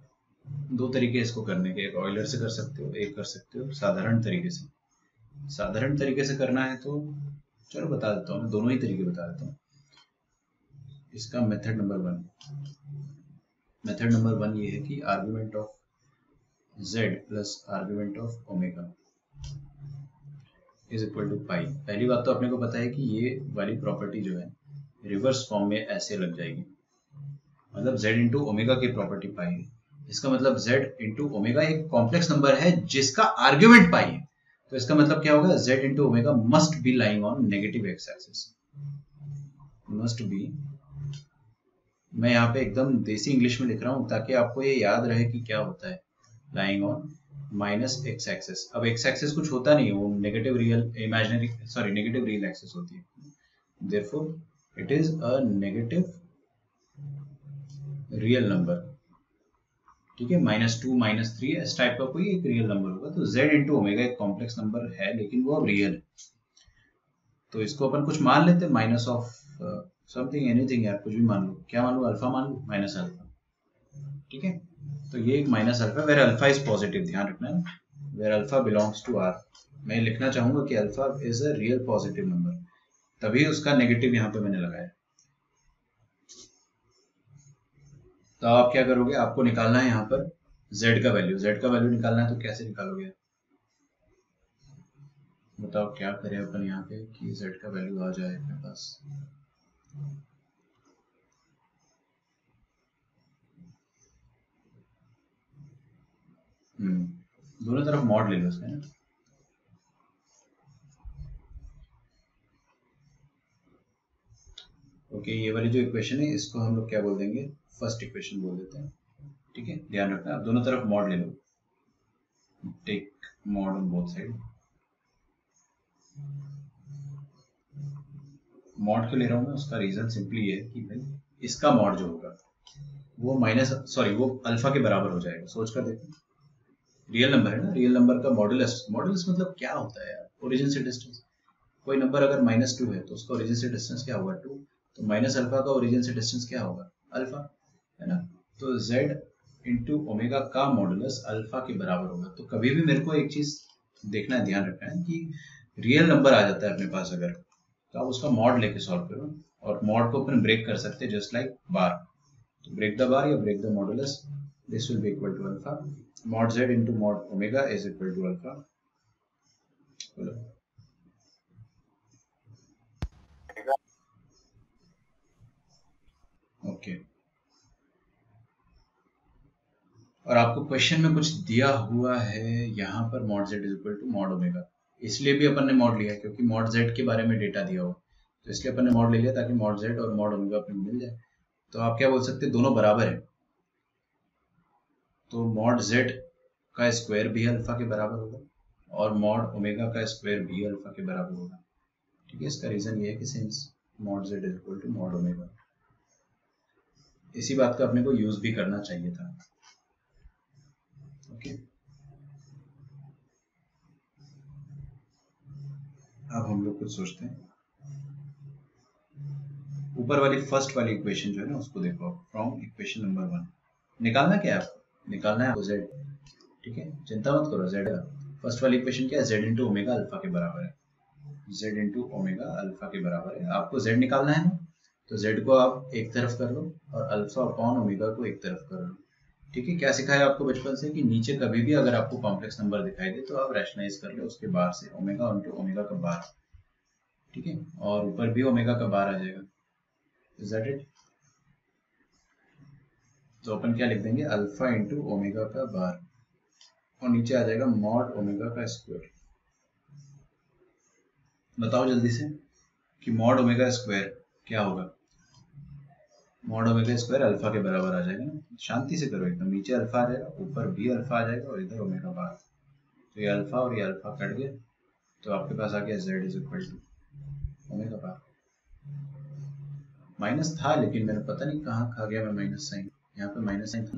दो तरीके इसको करने के, एक ऑयलर से कर सकते हो, एक कर सकते हो साधारण तरीके से। साधारण तरीके से करना है तो चलो बता देता हूँ, मैं दोनों ही तरीके बता देता हूँ। इसका मेथड नंबर 1 ये है कि argument of z plus argument of omega is equal to pi. पहली बात तो अपने को पता है कि ये वाली प्रॉपर्टी जो है रिवर्स फॉर्म में ऐसे लग जाएगी, मतलब z इंटू ओमेगा की प्रॉपर्टी पाई है। इसका मतलब z इंटू ओमेगा एक कॉम्प्लेक्स नंबर है जिसका आर्ग्यूमेंट पाई है, तो इसका मतलब क्या होगा, z into omega must be lying on negative x axis, must be. मैं यहाँ पे एकदम देसी इंग्लिश में लिख रहा हूँ ताकि आपको ये याद रहे कि क्या होता है lying on minus x axis. अब एक्स एक्सिस कुछ होता नहीं है, वो negative real imaginary sorry negative real axis होती है, therefore it is a negative real number, ठीक है। -2 -3 इस टाइप का कोई एक रियल नंबर होगा। तो z इंटू ओमेगा एक कॉम्प्लेक्स नंबर है लेकिन वो अब रियल है, तो इसको अपन कुछ मान लेते हैं माइनस ऑफ समथिंग एनीथिंग, यार कुछ भी मान लो। क्या मान लो, अल्फा मान लो, माइनस अल्फा, ठीक है। तो ये एक minus alpha where alpha is positive, ध्यान रखना है, where alpha belongs to r. मैं लिखना चाहूंगा कि alpha is a real positive number, तभी उसका नेगेटिव यहाँ पे मैंने लगाया। तो आप क्या करोगे, आपको निकालना है यहाँ पर z का वैल्यू, z का वैल्यू निकालना है तो कैसे निकालोगे, बताओ क्या करें अपन यहाँ पे कि z का वैल्यू आ जाए अपने पास। दोनों तरफ मॉड ले लो उसमें ना। ओके, ये वाली जो इक्वेशन है इसको हम लोग क्या बोल देंगे, फर्स्ट इक्वेशन बोल देते हैं, ठीक है। ध्यान रखना, आप दोनों तरफ मॉड ले लो, take mod on both side. Mod क्यों ले रहा हूँ मैं, उसका रीजन सिंपली है कि भाई इसका मॉड जो होगा वो वो अल्फा के बराबर हो जाएगा। सोच कर देखो, रियल नंबर है ना, रियल नंबर का मॉडुलस, मॉडुलस मतलब क्या होता है यार, ओरिजिन से डिस्टेंस। कोई नंबर अगर -2 है तो उसका ओरिजिन से डिस्टेंस क्या होगा, 2, तो माइनस अल्फा का ओरिजिन से डिस्टेंस क्या होगा, अल्फा, है ना। तो z इंटू ओमेगा का मॉडुलस अल्फा के बराबर होगा। तो कभी भी मेरे को एक चीज देखना है, ध्यान रखना है कि रियल नंबर आ जाता है अपने पास अगर, तो आप उसका मॉड लेके सॉल्व करो, और मॉड को अपन ब्रेक कर सकते हैं जस्ट लाइक बार। तो ब्रेक द बार या break the modulus, this will be equal to alpha, mod z into mod omega is equal to alpha. बोलो ओके। और आपको क्वेश्चन में कुछ दिया हुआ है यहाँ पर mod z is equal to mod omega, इसलिए भी अपन ने मॉड लिया क्योंकि मॉड z के बारे में डेटा दिया हो, तो इसलिए अपन ने मॉड ले लिया ताकि मॉड z और मॉड ओमेगा अपन मिल जाए। तो आप क्या बोल सकते हैं, दोनों बराबर है, तो मॉड z का स्क्वायर भी अल्फा के बराबर होगा और मॉड ओमेगा का स्क्वायर भी अल्फा के बराबर होगा, ठीक है। इसका रीजन ये है कि since mod z is equal to mod omega, इसी बात का अपने को यूज भी करना चाहिए था, ओके। अब हम लोग कुछ सोचते हैं, ऊपर वाली फर्स्ट वाली इक्वेशन जो है ना उसको देखो, फ्रॉम इक्वेशन नंबर 1 निकालना क्या है आपको, निकालना है आपको z, ठीक है, चिंता मत करो। z फर्स्ट वाली इक्वेशन क्या है, z इंटू ओमेगा अल्फा के बराबर है, z इंटू ओमेगा अल्फा के बराबर है। आपको z निकालना है ना, तो z को आप एक तरफ कर लो और अल्फा अपॉन ओमेगा को एक तरफ कर लो, ठीक है। क्या सिखाया आपको बचपन से कि नीचे कभी भी अगर आपको कॉम्प्लेक्स नंबर दिखाई दे तो आप रैशनलाइज कर लो उसके बार से, ओमेगा इंटू ओमेगा का बार, ठीक है, और ऊपर भी ओमेगा का बार आ जाएगा, इज दैट इट। तो अपन क्या लिख देंगे, अल्फा इंटू ओमेगा का बार, और नीचे आ जाएगा मॉड ओमेगा का स्क्वायर। बताओ जल्दी से कि मॉड ओमेगा स्क्वायर क्या होगा, मॉड ओमेगा स्क्वायर अल्फा के बराबर आ जाएगा ना, शांति से करो एकदम, नीचे अल्फा आ जाएगा, ऊपर भी अल्फा आ जाएगा और इधर ओमेगा बार, तो ये अल्फा और ये अल्फा कट गए, तो आपके पास आ गया z is equal to omega bar. Minus था लेकिन मैंने पता नहीं कहाँ खा गया मैं माइनस साइन, यहाँ पे माइनस साइन था,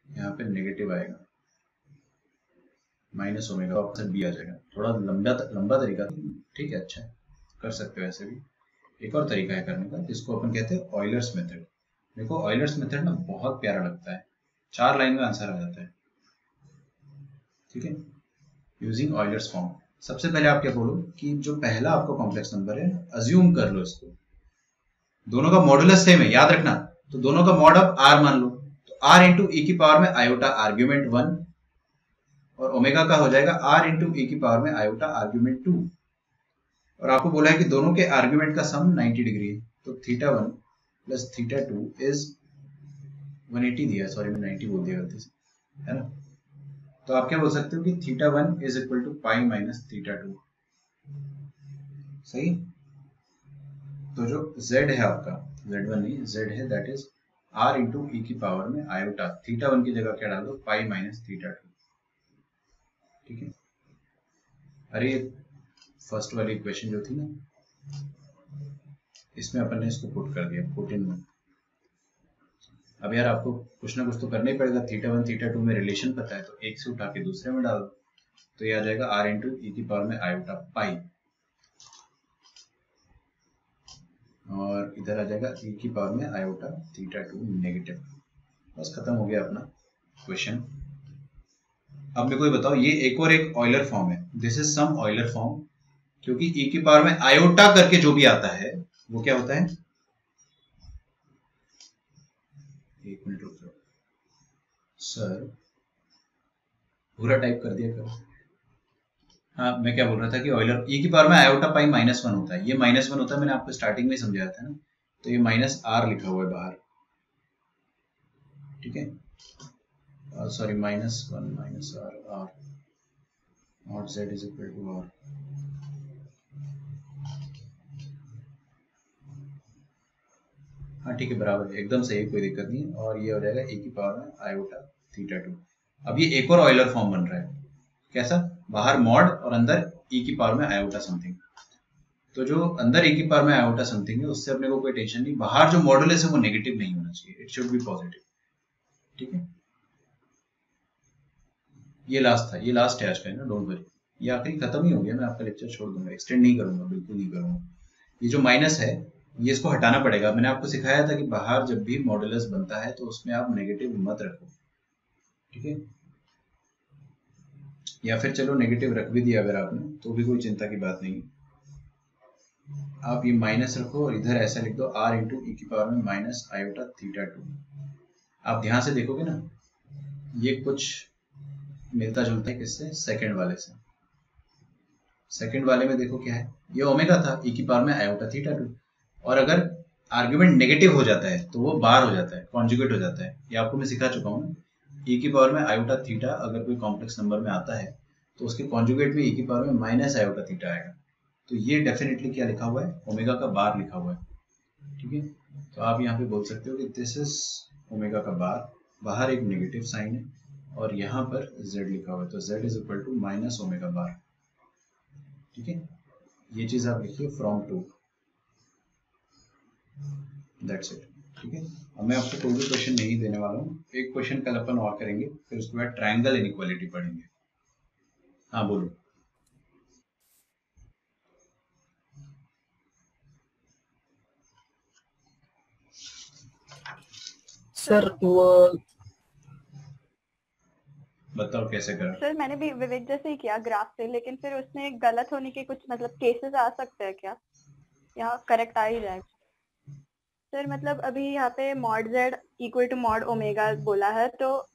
यहाँ पे नेगेटिव आएगा, माइनस ओमेगा वापस बी आ जाएगा। थोड़ा लंबा तरीका, ठीक है, अच्छा कर सकते हो। ऐसे भी एक और तरीका है करने का जिसको अपन कहते हैं ऑयलर्स मेथड। देखो ऑयलर्स मेथड ना बहुत प्यारा लगता है, 4 लाइन में आंसर आ जाता है, ठीक है, यूजिंग ऑयलर्स फॉर्म। सबसे पहले आप क्या बोलो कि जो पहला आपका कॉम्प्लेक्स नंबर है, अज्यूम कर लो इसको, दोनों का मॉडुलस सेम है, याद रखना, तो दोनों का मॉड आप r मान लो, तो आर इंटू ई की पावर में आयोटा आर्ग्यूमेंट 1 और ओमेगा का हो जाएगा आर इंटू ई की पावर में आयोटा आर्ग्यूमेंट 2। और आपको बोला है कि दोनों के आर्ग्यूमेंट का सम 90 डिग्री है, तो थीटा 1 प्लस थीटा 2 इज 180 दिया, सॉरी मैं 90 बोल दिया गलती से, है ना। तो आप क्या बोल सकते हो कि theta 1 is equal to pi minus theta 2, सही। तो जो z है आपका, z1 नहीं z है, दैट इज r इंटू ई की पावर में आयोटा थीटा 1 की जगह क्या डाल दो, पाई माइनस थीटा 2, ठीक है। अरे फर्स्ट वाली इक्वेशन जो थी ना, इसमें अपन ने इसको पुट कर दिया, पुट इन में। अब यार आपको कुछ ना कुछ तो करना ही पड़ेगा, थीटा 1 थीटा 2 में रिलेशन पता है, तो एक से उठा के दूसरे में डाल दो, तो ये आ जाएगा r इंटू ई की पावर में आयोटा पाई, और इधर आ जाएगा e की पावर में आयोटा थीटा 2 नेगेटिव। बस खत्म हो गया अपना क्वेश्चन। अब मेरे को ये बताओ, ये एक और एक ऑयलर फॉर्म है, this is some Euler form, क्योंकि e की पावर में आयोटा करके जो भी आता है वो क्या होता है, एक मिनट रुक जाओ सर, पूरा टाइप कर दिया करो। हाँ मैं क्या बोल रहा था कि ऑयलर e की पावर में आयोटा पाई -1 होता है, ये -1 होता है, मैंने आपको स्टार्टिंग में समझाया था ना, तो ये माइनस r लिखा हुआ है बाहर, ठीक है, sorry -1 minus r not z is equal to r। हाँ ठीक है, बराबर है, एकदम सही, कोई दिक्कत नहीं। और ये हो जाएगा e की पावर में आयोटा थीटा 2। अब ये एक और ऑयलर फॉर्म बन रहा है, कैसा, बाहर मॉड और अंदर e की पावर में आयोटा समथिंग। तो जो अंदर e की पावर में आयोटा समथिंग है उससे अपने को कोई टेंशन नहीं, बाहर जो मॉडुलस है वो नेगेटिव नहीं होना चाहिए, इट शुड बी पॉजिटिव, ठीक है। ये लास्ट था, ये लास्ट है आज का, है ना, डोंट वरी, ये आखिरी खत्म ही हो गया, मैं आपका लेक्चर छोड़ दूंगा, एक्सटेंड नहीं करूंगा, बिल्कुल नहीं करूंगा। ये जो माइनस है ये इसको हटाना पड़ेगा, मैंने आपको सिखाया था कि बाहर जब भी मॉडुलस बनता है तो उसमें आप नेगेटिव मत रखो, ठीक है। या फिर चलो नेगेटिव रख भी दिया अगर आपने तो भी कोई चिंता की बात नहीं, आप ये माइनस रखो और इधर ऐसा लिख दो r इंटू ई की पावर में माइनस आयोटा थीटा 2। आप ध्यान से देखोगे ना, ये कुछ मिलता जुलता है किससे, सेकंड वाले से। सेकंड वाले में देखो क्या है, ये ओमेगा था e की पावर में आयोटा थीटा 2, और अगर आर्ग्यूमेंट नेगेटिव हो जाता है तो वो बार हो जाता है, कॉन्जुगेट हो जाता है, ये आपको मैं सिखा चुका हूँ ना। e की पावर में आयोटा थीटा अगर कोई कॉम्प्लेक्स नंबर में आता है तो उसके कॉन्जुगेट में e की पावर में माइनस आयोटा थीटा आएगा, तो ये डेफिनेटली क्या लिखा हुआ है, ओमेगा का बार लिखा हुआ है, ठीक है। तो आप यहाँ पे बोल सकते हो कि दिस इज ओमेगा का बार, बाहर एक नेगेटिव साइन है और यहाँ पर z लिखा हुआ है, तो z is equal to minus omega bar, ठीक है। ये चीज आप लिखिए फ्रॉम टू, दैट्स इट, ठीक है। अब मैं आपको कोई भी क्वेश्चन नहीं देने वाला हूँ, एक क्वेश्चन कल अपन और करेंगे, फिर उसके बाद ट्रायंगल इनइक्वालिटी पढ़ेंगे। हाँ बोलो। सर वो बताओ कैसे करा। सर मैंने भी विवेक जैसे ही किया ग्राफ से, लेकिन फिर उसमें गलत होने के कुछ मतलब केसेस आ सकते हैं क्या, या करेक्ट आ ही जाएगा? सर मतलब अभी यहाँ पे mod z equal to mod omega बोला है, तो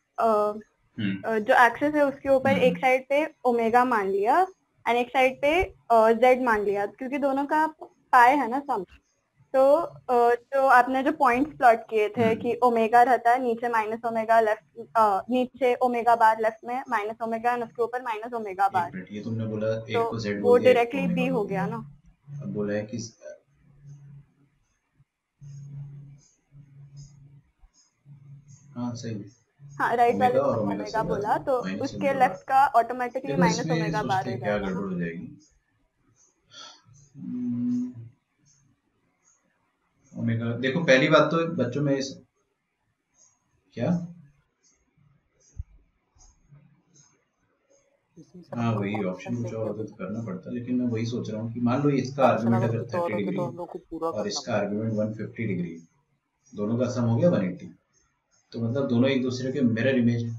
जो एक्सेस है उसके ऊपर एक साइड पे ओमेगा मान लिया एंड एक साइड पे z मान लिया, क्योंकि दोनों का पाई है ना सम। तो आपने जो पॉइंट्स प्लॉट किए थे कि ओमेगा रहता है नीचे माइनस ओमेगा लेफ्ट, नीचे ओमेगा बार लेफ्ट में माइनस ओमेगा और उसके ऊपर माइनस ओमेगा बार, ये तुमने बोला एक तो को z वो बोल दिया, डायरेक्टली बी हो गया ना। अब बोला है कि हाँ सही है, हाँ राइट वाले और ओमेगा बोला, तो उसके लेफ्ट का ऑटोमेटिकली माइनस ओमेगा बार हो क्या जाएगा। गड़बड़ हो जाएगी। ओमेगा देखो, पहली बात तो बच्चों में क्या, हाँ वही ऑप्शन कुछ और होता तो करना पड़ता, लेकिन मैं वही सोच रहा हूँ कि मान लो इसका आर्गुमेंट अगर 30 डिग्री और इसका आर्गुमेंट 150 डिग्री, दोनों का सम हो गया 180, तो मतलब दोनों एक दूसरे के मिरर इमेज है।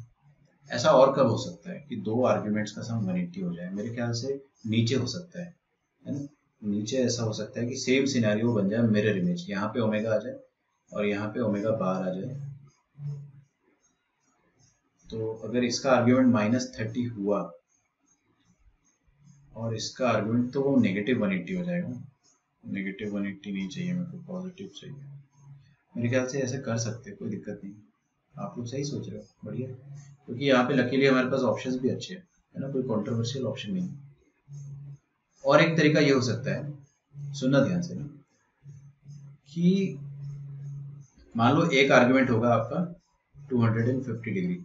ऐसा और कब हो सकता है कि दो आर्ग्यूमेंट्स का सम 180 हो जाए, मेरे ख्याल से नीचे हो सकता है ना, नीचे ऐसा हो सकता है कि सेम सिनेरियो बन जाए मिरर इमेज, यहाँ पे ओमेगा आ जाए और यहाँ पे ओमेगा बाहर आ जाए, तो अगर इसका आर्ग्यूमेंट -30 हुआ और इसका आर्ग्यूमेंट, तो वो -180 हो जाएगा। -180 नहीं चाहिए मेरे को, पॉजिटिव चाहिए। मेरे ख्याल से ऐसे कर सकते हैं, कोई दिक्कत नहीं। आप लोग सही सोच रहे हो, बढ़िया। क्योंकि यहाँ पे लकीली हमारे पास ऑप्शंस भी अच्छे हैं, है ना, कोई कंट्रोवर्शियल ऑप्शन नहीं। और एक तरीका ये हो सकता है, सुनना ध्यान से ना, कि मान लो एक आर्ग्यूमेंट होगा आपका 250 डिग्री,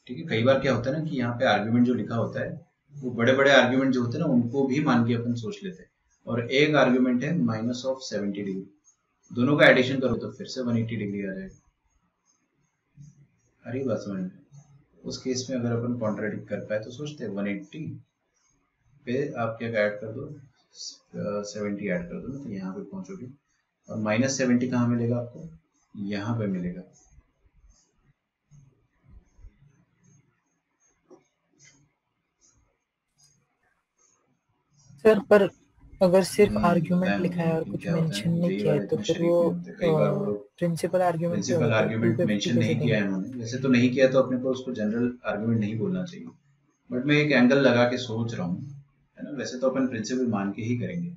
ठीक है। कई बार क्या होता है ना कि यहाँ पे आर्ग्यूमेंट जो लिखा होता है वो बड़े बड़े आर्ग्यूमेंट जो होते हैं ना उनको भी मान के अपन सोच लेते हैं, और एक आर्ग्यूमेंट है -70 डिग्री, दोनों का एडिशन करो तो फिर से 180 डिग्री आ जाएगा। अरे बात समझ में। उस केस में अगर अपन कॉन्ट्राडिक्ट कर पाए तो सोचते हैं 180 पे आप क्या ऐड कर दो, 70 ऐड कर दो ना, तो यहाँ पे पहुंचोगे। और -70 कहाँ मिलेगा आपको, यहाँ पे मिलेगा। सर पर अगर सिर्फ आर्ग्यूमेंट बताया लिखा है और लेकिन कुछ क्या होता मेंशन है, नहीं यही किया वाला है तो इतना फिर शरीफ वो नहीं होते। कई बार वो लोग प्रिंसिपल आर्ग्यूमेंट क्या प्रिंसिपल होता है, आर्ग्यूमेंट 250 मेंशन कैसे नहीं किया है देंगे? उन्होंने। वैसे तो नहीं किया तो अपने को उसको जनरल आर्ग्यूमेंट नहीं बोलना चाहिए, बट मैं एक एंगल लगा के सोच रहा हूँ, है ना। वैसे तो अपन प्रिंसिपल मान के ही करेंगे,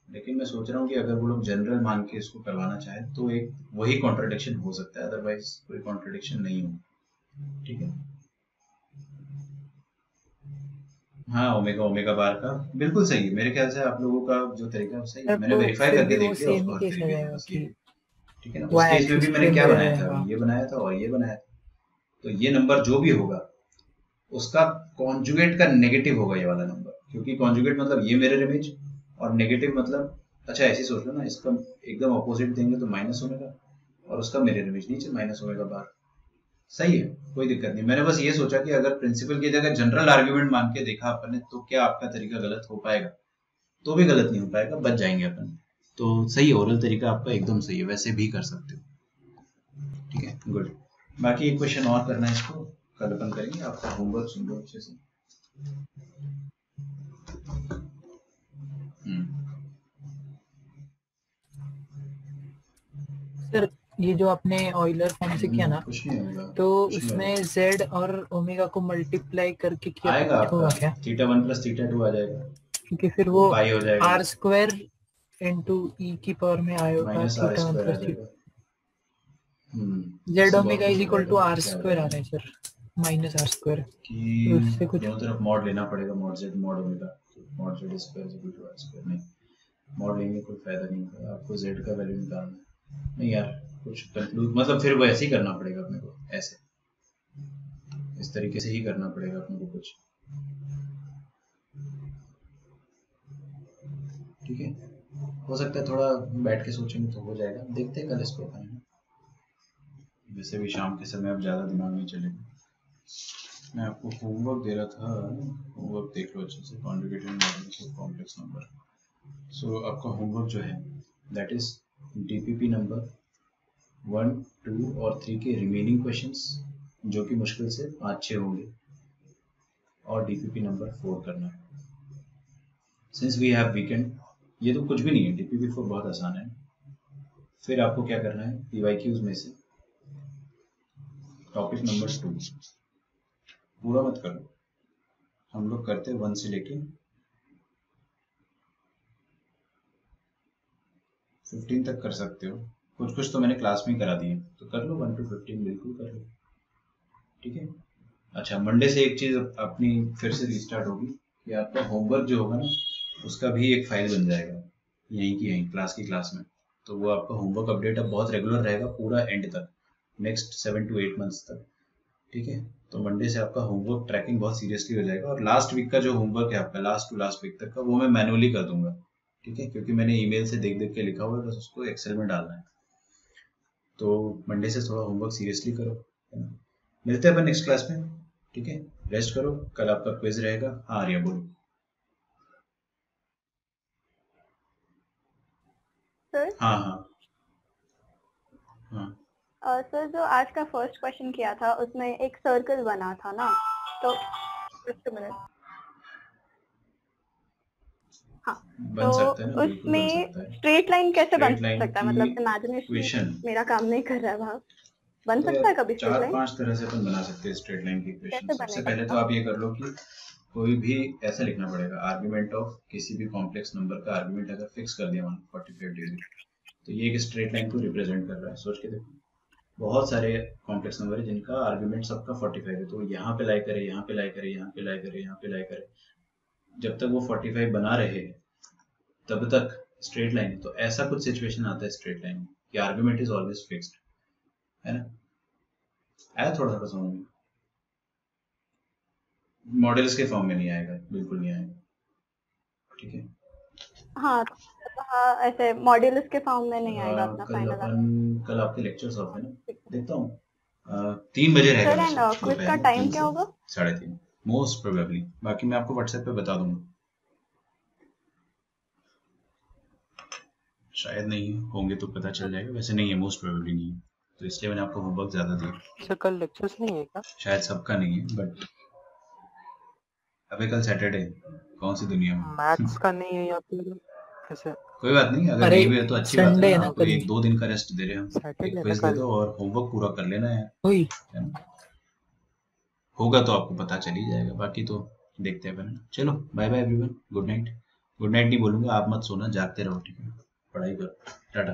लेकिन मैं सोच रहा हूँ कि अगर वो लोग जनरल मान के इसको करवाना चाहे तो एक वही कॉन्ट्रडिक्शन हो सकता है, अदरवाइज कोई कॉन्ट्रडिक्शन नहीं हो, ठीक है। हाँ, ओमेगा ओमेगा बार का बिल्कुल सही है। मेरे ख्याल से आप लोगों का जो तरीका है वो सही है, सर मैंने तो वेरीफाई फिर करके भी वो देख लिया सेम उसको ही हर केस आ तरीके से, जाएगा बस ये कि है, ठीक है ना। उस वाई केस में भी एक्सिस मैंने पे क्या मिरर बनाया था, रहेगा। ये बनाया था और ये बनाया था। तो ये नंबर जो भी होगा उसका कॉन्जुगेट का नेगेटिव होगा ये वाला नंबर, क्योंकि कॉन्जुगेट मतलब ये मिरर इमेज और नेगेटिव मतलब, अच्छा ऐसे सोच लो ना, इसका एकदम अपोजिट देंगे तो माइनस ओमेगा और उसका मिरर इमेज नीचे -ओमेगा बार। सही है, कोई दिक्कत नहीं। मैंने बस ये सोचा कि अगर प्रिंसिपल की जगह जनरल आर्ग्यूमेंट मान के देखा अपन ने तो क्या आपका तरीका गलत हो पाएगा, तो भी गलत नहीं हो पाएगा, बच जाएंगे अपन। तो सही है, ओरल तरीका आपका एकदम सही है, वैसे भी कर सकते हो, ठीक है, गुड। बाकी एक क्वेश्चन और करना है, इसको कल अपन करेंगे। आपका होमवर्क सुन लो अच्छे से। सर ये जो आपने ऑयलर फॉर्म से किया ना, कुछ नहीं होगा, तो कुछ नहीं उसमें होगा। z और ओमेगा को मल्टीप्लाई करके किया तो आएगा कुछ होगा आपका क्या? θ1 + θ2 आ जाएगा, क्योंकि फिर वो वो पाई हो जाएगा, r² इंटू e की पावर में आएगा -r² θ1 आ + जाएगा। z इससे बहुत ओमेगा कुछ इज हो इक्वल जाएगा। टू क्या r² हो आ जाएगा रहा है सर, -r²। कि तो उससे कुछ दोनों तरफ मॉड लेना पड़ेगा, mod z mod omega, mod z² = r²। नहीं, मॉड लेंगे कोई फायदा नहीं होगा, आपको z का वैल्यू निकालना है। नहीं यार, कुछ कंक्लूड मतलब फिर वो ऐसे ही करना पड़ेगा अपने को, ऐसे इस तरीके से ही करना पड़ेगा अपने को कुछ, ठीक है। हो सकता है थोड़ा बैठ के सोचेंगे तो हो जाएगा, देखते हैं कल इसको अपन, है ना। वैसे भी शाम के समय अब ज़्यादा दिमाग नहीं चलेगा। मैं आपको होमवर्क दे रहा था, होमवर्क देख लो अच्छे से, conjugated models of complex number. So आपका होमवर्क जो है दैट इज डीपीपी नंबर 1, 2 और 3 के रिमेनिंग क्वेश्चंस, जो कि मुश्किल से 5-6 होंगे, और डीपीपी नंबर 4 करना है। सिंस वी हैव वीकेंड, ये तो कुछ भी नहीं है, डीपीपी 4 बहुत आसान है। फिर आपको क्या करना है, पीवाईक्यूज में से टॉपिक नंबर 2 पूरा मत करो, हम लोग करते हैं 1 से लेके 15 तक कर सकते हो। कुछ कुछ तो मैंने क्लास में करा दिए, तो कर लो 1 to 15 बिल्कुल कर लो, ठीक है। अच्छा, मंडे से एक चीज़ अपनी फिर से रिस्टार्ट होगी कि आपका होमवर्क जो होगा ना उसका भी एक फाइल बन जाएगा यहीं की यहीं क्लास की क्लास में। तो वो आपका होमवर्क अपडेट अब बहुत रेगुलर रहेगा पूरा एंड तक, नेक्स्ट 7 to 8 मंथ्स तक, ठीक है। तो मंडे से आपका होमवर्क ट्रैकिंग बहुत सीरियसली हो जाएगा, और लास्ट वीक का जो होमवर्क है आपका लास्ट टू लास्ट वीक तक का, वो मैं मैनुअली कर दूंगा, ठीक है, क्योंकि मैंने ईमेल से देख देख के लिखा हुआ है, बस उसको एक्सेल में डालना है। तो मंडे से थोड़ा होमवर्क सीरियसली करो, है ना। मिलते हैं अपन नेक्स्ट क्लास में, ठीक है। रेस्ट करो, कल आपका क्विज रहेगा। हाँ आर्या बोलो। सर हाँ हाँ हाँ, सर जो आज का फर्स्ट क्वेश्चन किया था उसमें एक सर्कल बना था ना, तो just a minute। हाँ, बन सकता है ना, तो बिल्कुल बन उसमें सकता है। स्ट्रेट लाइन कैसे बन स्ट्रेट लाइन सकता है, की मतलब इमेजिनेशन इक्वेशन मेरा काम नहीं कर रहा है वहाँ, बन तो सकता है कभी स्ट्रेट चार लाइन? पांच तरह से अपन बना सकते हैं स्ट्रेट लाइन की इक्वेशन। कैसे सबसे बनेगा पहले तो बताओ? आप ये कर लो कि कोई भी ऐसा लिखना पड़ेगा, आर्गुमेंट ऑफ किसी भी कॉम्प्लेक्स नंबर का आर्गुमेंट अगर फिक्स कर दिया 145 डिग्री, तो ये एक स्ट्रेट लाइन को रिप्रेजेंट कर रहा है। सोच के देखो, बहुत सारे कॉम्प्लेक्स नंबर है जिनका आर्गुमेंट सबका 45 है, तो यहाँ पे लाई करे, यहाँ पे लाई करे, यहाँ पे लाई करे, यहाँ पे लाई करे, जब तक वो 45 बना रहे तब तक स्ट्रेट लाइन है। तो ऐसा कुछ सिचुएशन आता है स्ट्रेट लाइन में कि आर्गुमेंट इज ऑलवेज फिक्स्ड, है ना? आया थोड़ा सा समझ में? मॉडल्स के फॉर्म में नहीं आएगा, बिल्कुल नहीं आएगा, ठीक है? हाँ ऐसे मॉड्यूलस के फॉर्म में नहीं आएगा अपना कल फाइनल कल आपके लेक्चर्स ऑफ है ना, देखता हूँ 3 बजे रहेगा सर। एंड वैसे, क्विज का दोपहर में टाइम 3 क्या से होगा? 3:30 मोस्ट प्रोबेबली। बाकी मैं आपको व्हाट्सएप पे बता दूंगा, शायद नहीं होंगे तो पता चल जाएगा, वैसे नहीं है, मोस्ट प्रोबेबली नहीं है, तो इसलिए मैंने आपको होमवर्क ज्यादा दिया। सर कल लेक्चर्स नहीं है क्या? शायद सबका नहीं है, बट अबे कल सैटरडे, कौन सी दुनिया में? मैथ्स का नहीं है या फिर ऐसे? कोई बात नहीं, अगर अरे नहीं भी है तो अच्छी बात संडे है है ना, ना आपको कल, 1-2 दिन का रेस्ट दे रहे हैं हम। सैटरडे एक है ना क्विज दे कल? दो और होमवर्क पूरा कर लेना है, वही है ना? होगा तो आपको पता चल ही जाएगा, बाकी तो देखते हैं अपन। चलो bye bye everyone, good night. Good night नहीं बोलूंगा, आप मत सोना, जागते रहो, ठीक है? पढ़ाई करो, टाटा।